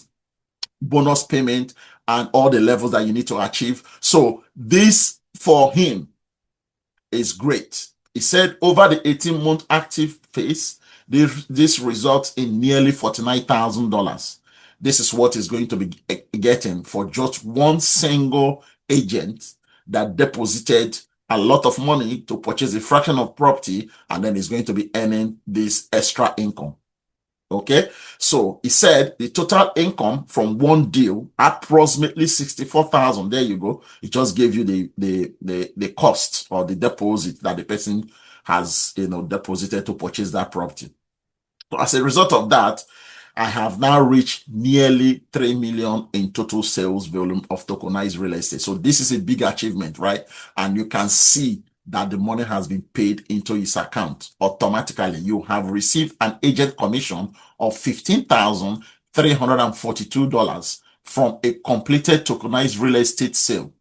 bonus payment and all the levels that you need to achieve. So this for him is great. He said over the 18-month active phase, this results in nearly $49,000. This is what he's going to be getting for just one single agent that deposited a lot of money to purchase a fraction of property, and then he's going to be earning this extra income. Okay, so he said the total income from one deal, approximately 64,000. There you go. It just gave you the cost or the deposit that the person has, deposited to purchase that property. So as a result of that, I have now reached nearly 3 million in total sales volume of tokenized real estate. So this is a big achievement, right? And you can see that the money has been paid into his account automatically. You have received an agent commission of $15,342 from a completed tokenized real estate sale.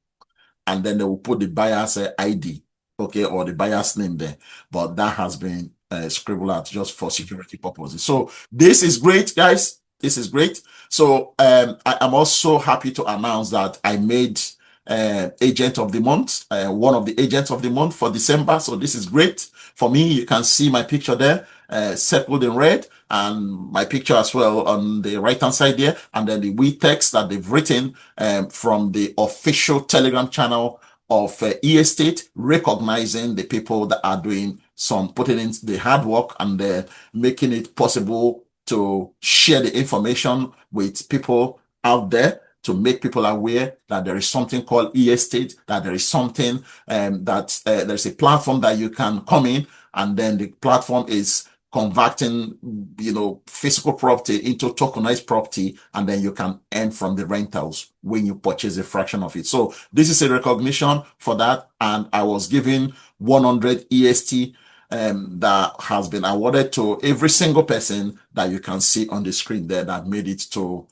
And then they will put the buyer's ID, okay, or the buyer's name there. But that has been scribbled out just for security purposes. So this is great, guys. This is great. So I am also happy to announce that I made agent of the month, one of the agents of the month for December. So this is great for me. You can see my picture there, circled in red, and my picture as well on the right hand side there, and then the wee text that they've written from the official Telegram channel of eEstate, recognizing the people that are doing putting in the hard work and making it possible to share the information with people out there, to make people aware that there is something called eEstate, that there is something that there's a platform that you can come in, and then the platform is converting, physical property into tokenized property, and then you can earn from the rentals when you purchase a fraction of it. So this is a recognition for that, and I was given 100 EST that has been awarded to every single person that you can see on the screen there that made it to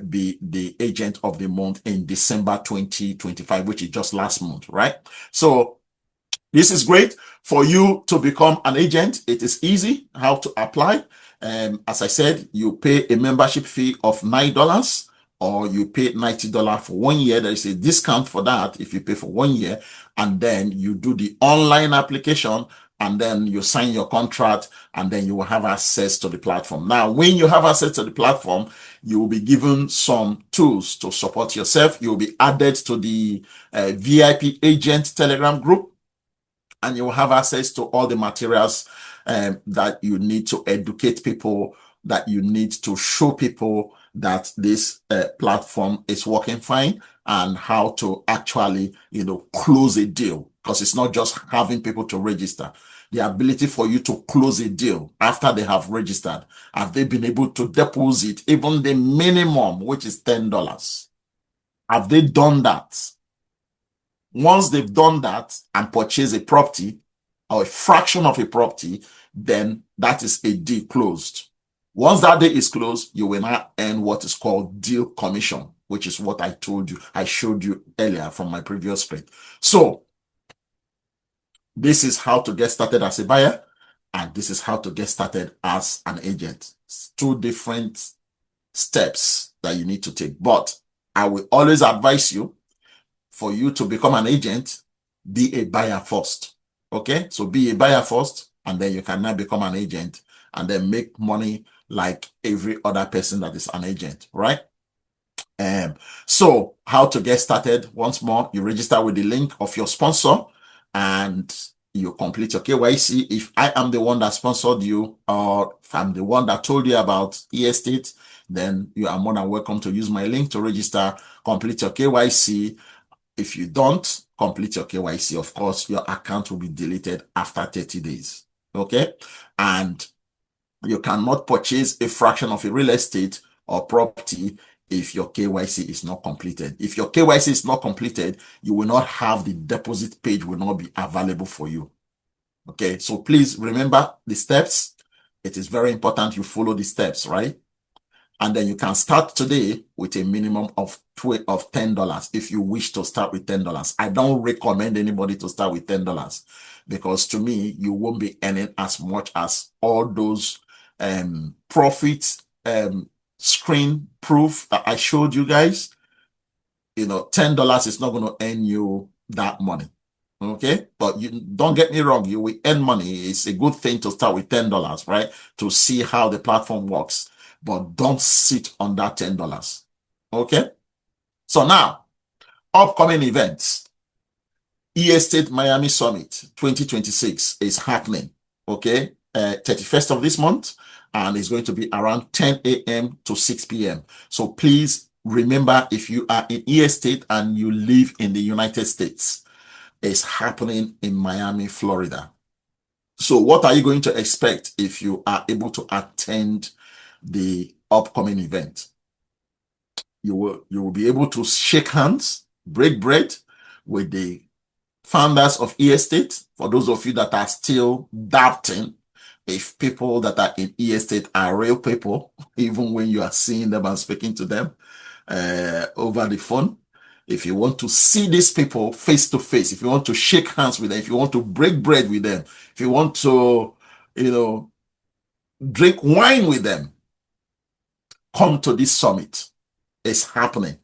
be the agent of the month in December 2025, which is just last month, right? So this is great for you to become an agent. It is easy how to apply. As I said, you pay a membership fee of $9 or you pay $90 for 1 year. There is a discount for that if you pay for 1 year, and then you do the online application, and then you sign your contract, and then you will have access to the platform. Now, when you have access to the platform, you will be given some tools to support yourself. You will be added to the VIP agent Telegram group. and you will have access to all the materials that you need to educate people, that you need to show people that this platform is working fine, and how to actually, close a deal. Because it's not just having people to register. The ability for you to close a deal after they have registered. Have they been able to deposit even the minimum, which is $10? Have they done that? Once they've done that and purchased a property or a fraction of a property, then that is a deal closed. Once that deal is closed, you will now earn what is called deal commission, which is what I showed you earlier from my previous screen. So this is how to get started as a buyer, and this is how to get started as an agent. It's two different steps that you need to take. But I will always advise you, for you to become an agent, be a buyer first. Okay? So be a buyer first, and then you can now become an agent and then make money like every other person that is an agent, right? So how to get started? Once more, you register with the link of your sponsor and you complete your KYC. If I am the one that sponsored you, or if I'm the one that told you about e-estate, then you are more than welcome to use my link to register, complete your KYC. If you don't complete your KYC, of course, your account will be deleted after 30 days. Okay? And you cannot purchase a fraction of a real estate or property if your KYC is not completed. If your KYC is not completed, you will not have the deposit page, will not be available for you. Okay, so please remember the steps. It is very important you follow the steps, right? And then you can start today with a minimum of $10 if you wish to start with $10. I don't recommend anybody to start with $10 because to me, you won't be earning as much as all those profits screen proof that I showed you guys. $10 is not going to earn you that money. Okay, but you don't get me wrong, you will earn money. It's a good thing to start with $10, right? To see how the platform works, but don't sit on that $10. Okay, so now upcoming events. e-estate Miami Summit 2026 is happening. Okay, 31st of this month, and it's going to be around 10 a.m. to 6 p.m. So please remember, if you are in e-estate and you live in the United States, is happening in Miami, Florida. So what are you going to expect if you are able to attend the upcoming event? You will be able to shake hands, break bread with the founders of e-estate. For those of you that are still doubting if people that are in e-estate are real people, even when you are seeing them and speaking to them over the phone, if you want to see these people face to face, if you want to shake hands with them, if you want to break bread with them, if you want to, drink wine with them, come to this summit. It's happening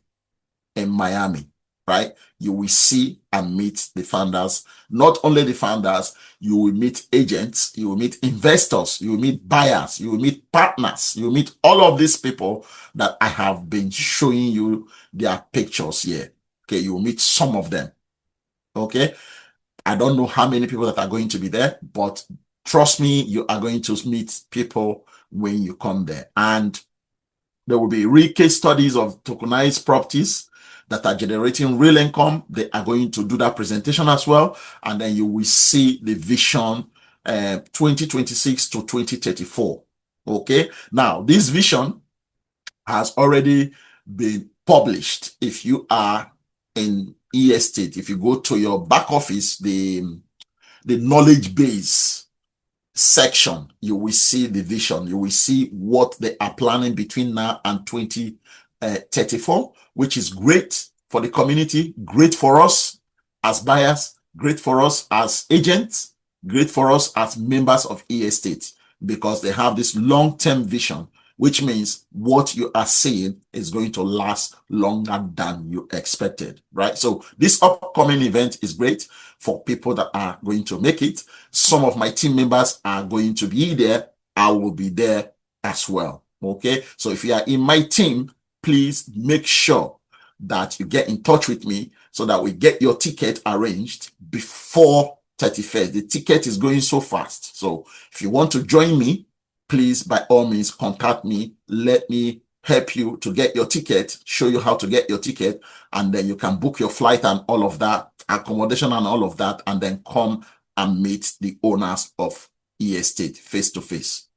in Miami, right? You will see and meet the founders. Not only the founders, you will meet agents, you will meet investors, you will meet buyers, you will meet partners, you will meet all of these people that I have been showing you their pictures here. Okay, you will meet some of them. Okay, I don't know how many people that are going to be there, but trust me, you are going to meet people when you come there. And there will be real case studies of tokenized properties that are generating real income. They are going to do that presentation as well. And then you will see the vision 2026 to 2034. Okay, now this vision has already been published. If you are in e-estate, if you go to your back office, the knowledge base section, you will see the vision. You will see what they are planning between now and 2034, which is great for the community, great for us as buyers, great for us as agents, great for us as members of e-estate, because they have this long-term vision, which means what you are seeing is going to last longer than you expected, right? So this upcoming event is great for people that are going to make it. Some of my team members are going to be there. I will be there as well, okay? So if you are in my team, please make sure that you get in touch with me so that we get your ticket arranged before 31st. The ticket is going so fast. So if you want to join me, please, by all means, contact me. Let me help you to get your ticket, show you how to get your ticket, and then you can book your flight and all of that, accommodation and all of that, and then come and meet the owners of e-estate face to face.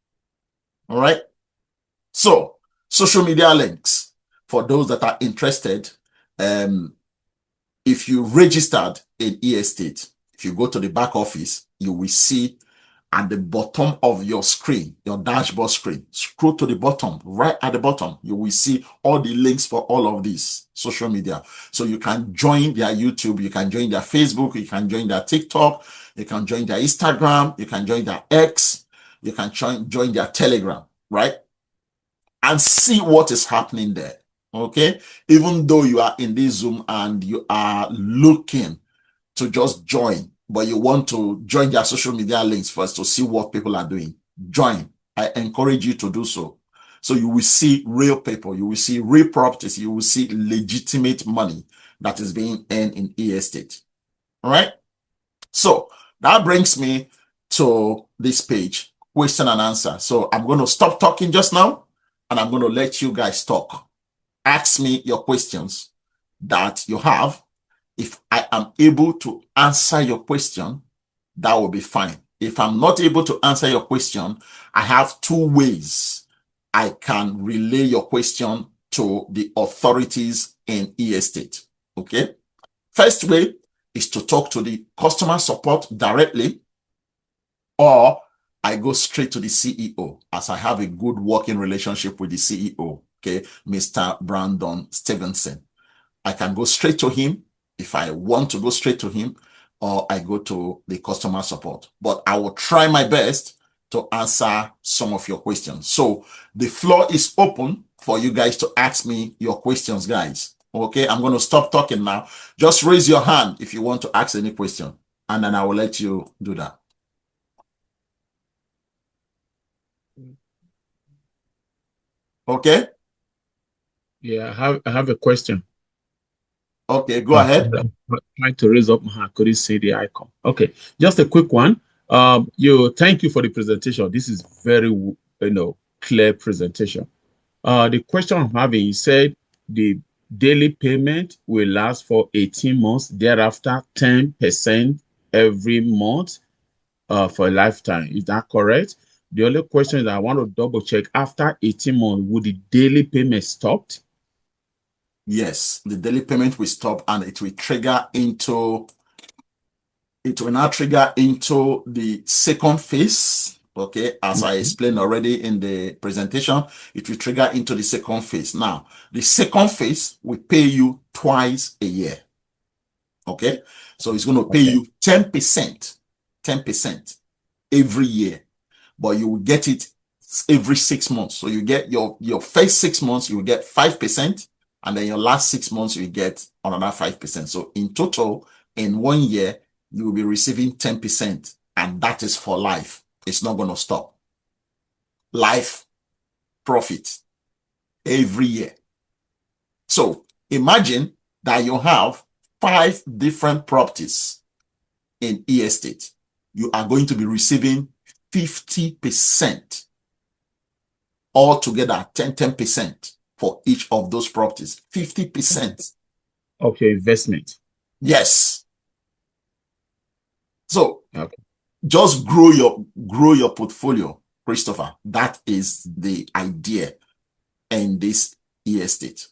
All right. So social media links for those that are interested. If you registered in e-estate, if you go to the back office, you will see at the bottom of your screen, your dashboard screen, scroll to the bottom, right at the bottom, you will see all the links for all of these social media. So you can join their YouTube, you can join their Facebook, you can join their TikTok, you can join their Instagram, you can join their X, you can join their Telegram, right? And see what is happening there. Okay, even though you are in this Zoom and you are looking to just join, but you want to join their social media links first to see what people are doing, join. I encourage you to do so. So you will see real people, you will see real properties, you will see legitimate money that is being earned in e-estate. All right. So that brings me to this page, question and answer. So I'm going to stop talking just now and I'm going to let you guys talk. Ask me your questions that you have. If I am able to answer your question, that will be fine. If I'm not able to answer your question, I have two ways I can relay your question to the authorities in e-estate. Okay. First way is to talk to the customer support directly, or I go straight to the CEO, as I have a good working relationship with the CEO, okay, Mr. Brandon Stevenson. I can go straight to him if I want to go straight to him, or I go to the customer support. But I will try my best to answer some of your questions. So the floor is open for you guys to ask me your questions, guys. Okay, I'm going to stop talking now. Just raise your hand if you want to ask any question, and then I will let you do that. Okay? Yeah, I have a question. Okay, go ahead. I'm trying to raise up my hand. Couldn't see the icon. Okay, just a quick one. Thank you for the presentation. This is very, clear presentation. The question I'm having, you said the daily payment will last for 18 months, thereafter 10% every month for a lifetime. Is that correct? The only question is I want to double check after 18 months, would the daily payment stop? Yes, the daily payment will stop and it will now trigger into the second phase. Okay, as I explained already in the presentation, it will trigger into the second phase. Now, the second phase will pay you twice a year. Okay, so it's going to pay you 10%, 10% every year, but you will get it every 6 months. So you get your first 6 months, you will get 5%, and then your last 6 months, you get another 5%. So in total, in 1 year, you will be receiving 10%, and that is for life. It's not going to stop. Life profit every year. So imagine that you have 5 different properties in e-estate. You are going to be receiving 50% altogether, 10% for each of those properties. 50% of your investment. Yes. So Okay. just grow your portfolio, Christopher. That is the idea in this e-estate.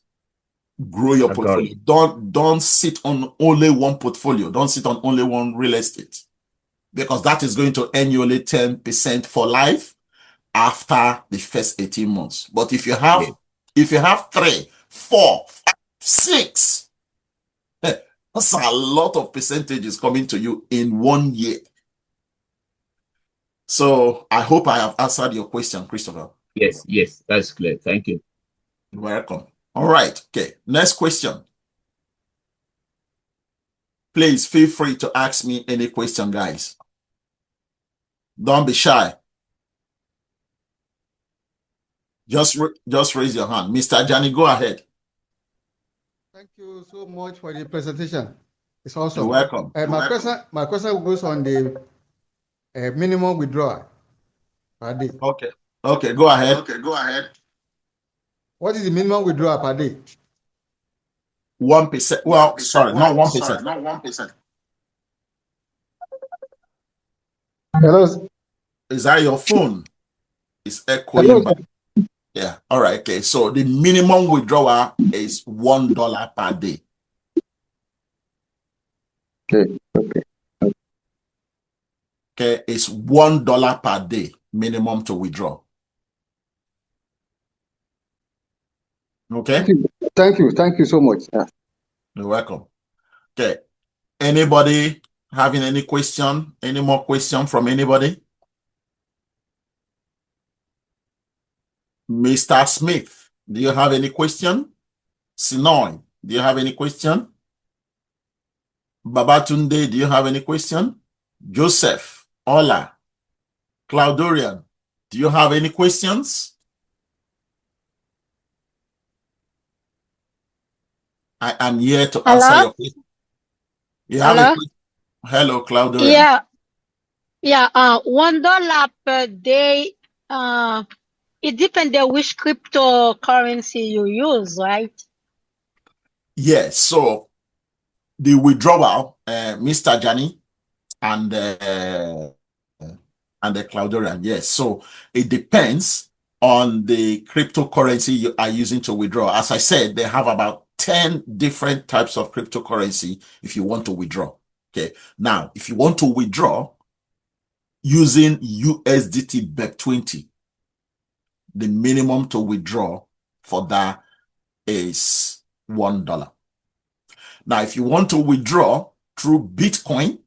Grow your portfolio. Don't sit on only one portfolio. Don't sit on only one real estate, because that is going to earn you only 10% for life after the first 18 months. But if you have 3, 4, 5, 6, that's a lot of percentages coming to you in 1 year. So I hope I have answered your question, Christopher. Yes, that's clear. Thank you. You're welcome. All right. Okay. Next question. Please feel free to ask me any question, guys. Don't be shy. Just raise your hand. Mr. Johnny, go ahead. Thank you so much for the presentation. It's awesome. You're welcome. My question goes on the minimum withdrawal per day. Okay. Okay, go ahead. What is the minimum withdrawal per day? 1%. Well, sorry, not 1%. Hello. Is that your phone? It's echoing Hello. back. Yeah. All right. Okay. So the minimum withdrawal is $1 per day. Okay. Okay. It's $1 per day minimum to withdraw. Okay. Thank you so much. You're welcome. Okay. Anybody having any question? Any more question from anybody? Mr. Smith, do you have any question? Sinoy, do you have any question? Babatunde, do you have any question? Joseph, Ola, Claudorian, do you have any questions? I am here to answer your question. You have a question? Hello, Claudorian. Yeah. $1 per day. It depends on which cryptocurrency you use, right? Yes. So the withdrawal, Mr. Jani and the Claudorian. Yes. So it depends on the cryptocurrency you are using to withdraw. As I said, they have about 10 different types of cryptocurrency if you want to withdraw. Okay. Now, if you want to withdraw using USDT BEP20, the minimum to withdraw for that is $1. Now, if you want to withdraw through Bitcoin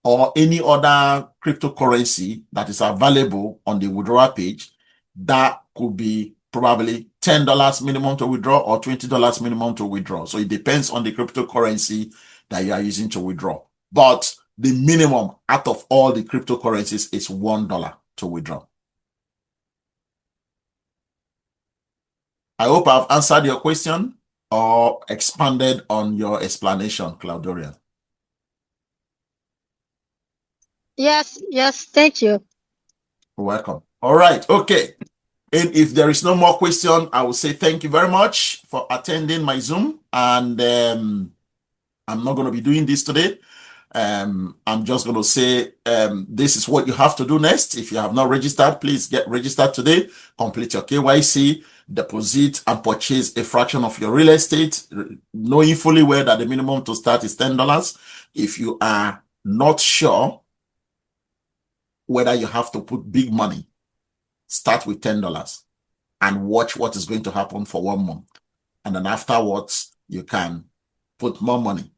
or any other cryptocurrency that is available on the withdrawal page, that could be probably $10 minimum to withdraw or $20 minimum to withdraw. So it depends on the cryptocurrency that you are using to withdraw. But the minimum out of all the cryptocurrencies is $1 to withdraw. I hope I've answered your question or expanded on your explanation, Claudorian. Yes, thank you. You're welcome. All right, okay. And if there is no more question, I will say thank you very much for attending my Zoom. And I'm not going to be doing this today. I'm just going to say this is what you have to do next. If you have not registered, please get registered today. Complete your KYC, deposit and purchase a fraction of your real estate, knowing fully well that the minimum to start is $10. If you are not sure whether you have to put big money, start with $10 and watch what is going to happen for 1 month. And then afterwards, you can put more money.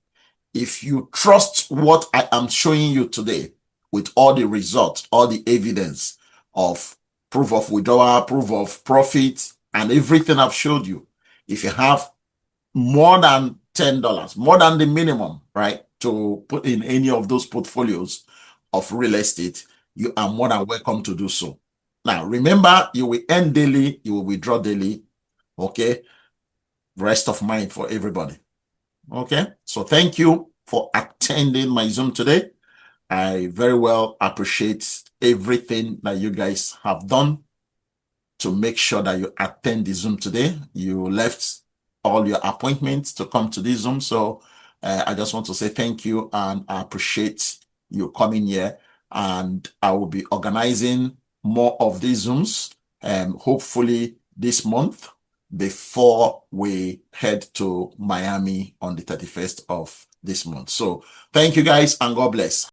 If you trust what I am showing you today with all the results, all the evidence of proof of withdrawal, proof of profit, and everything I've showed you, if you have more than $10, more than the minimum, right, to put in any of those portfolios of real estate, you are more than welcome to do so. Now, remember, you will earn daily, you will withdraw daily, okay? Rest of mind for everybody. Okay, so thank you for attending my Zoom today. I very well appreciate everything that you guys have done to make sure that you attend the Zoom today. You left all your appointments to come to this Zoom. So I just want to say thank you and I appreciate you coming here. And I will be organizing more of these Zooms, hopefully this month, before we head to Miami on the 31st of this month. So thank you guys and God bless.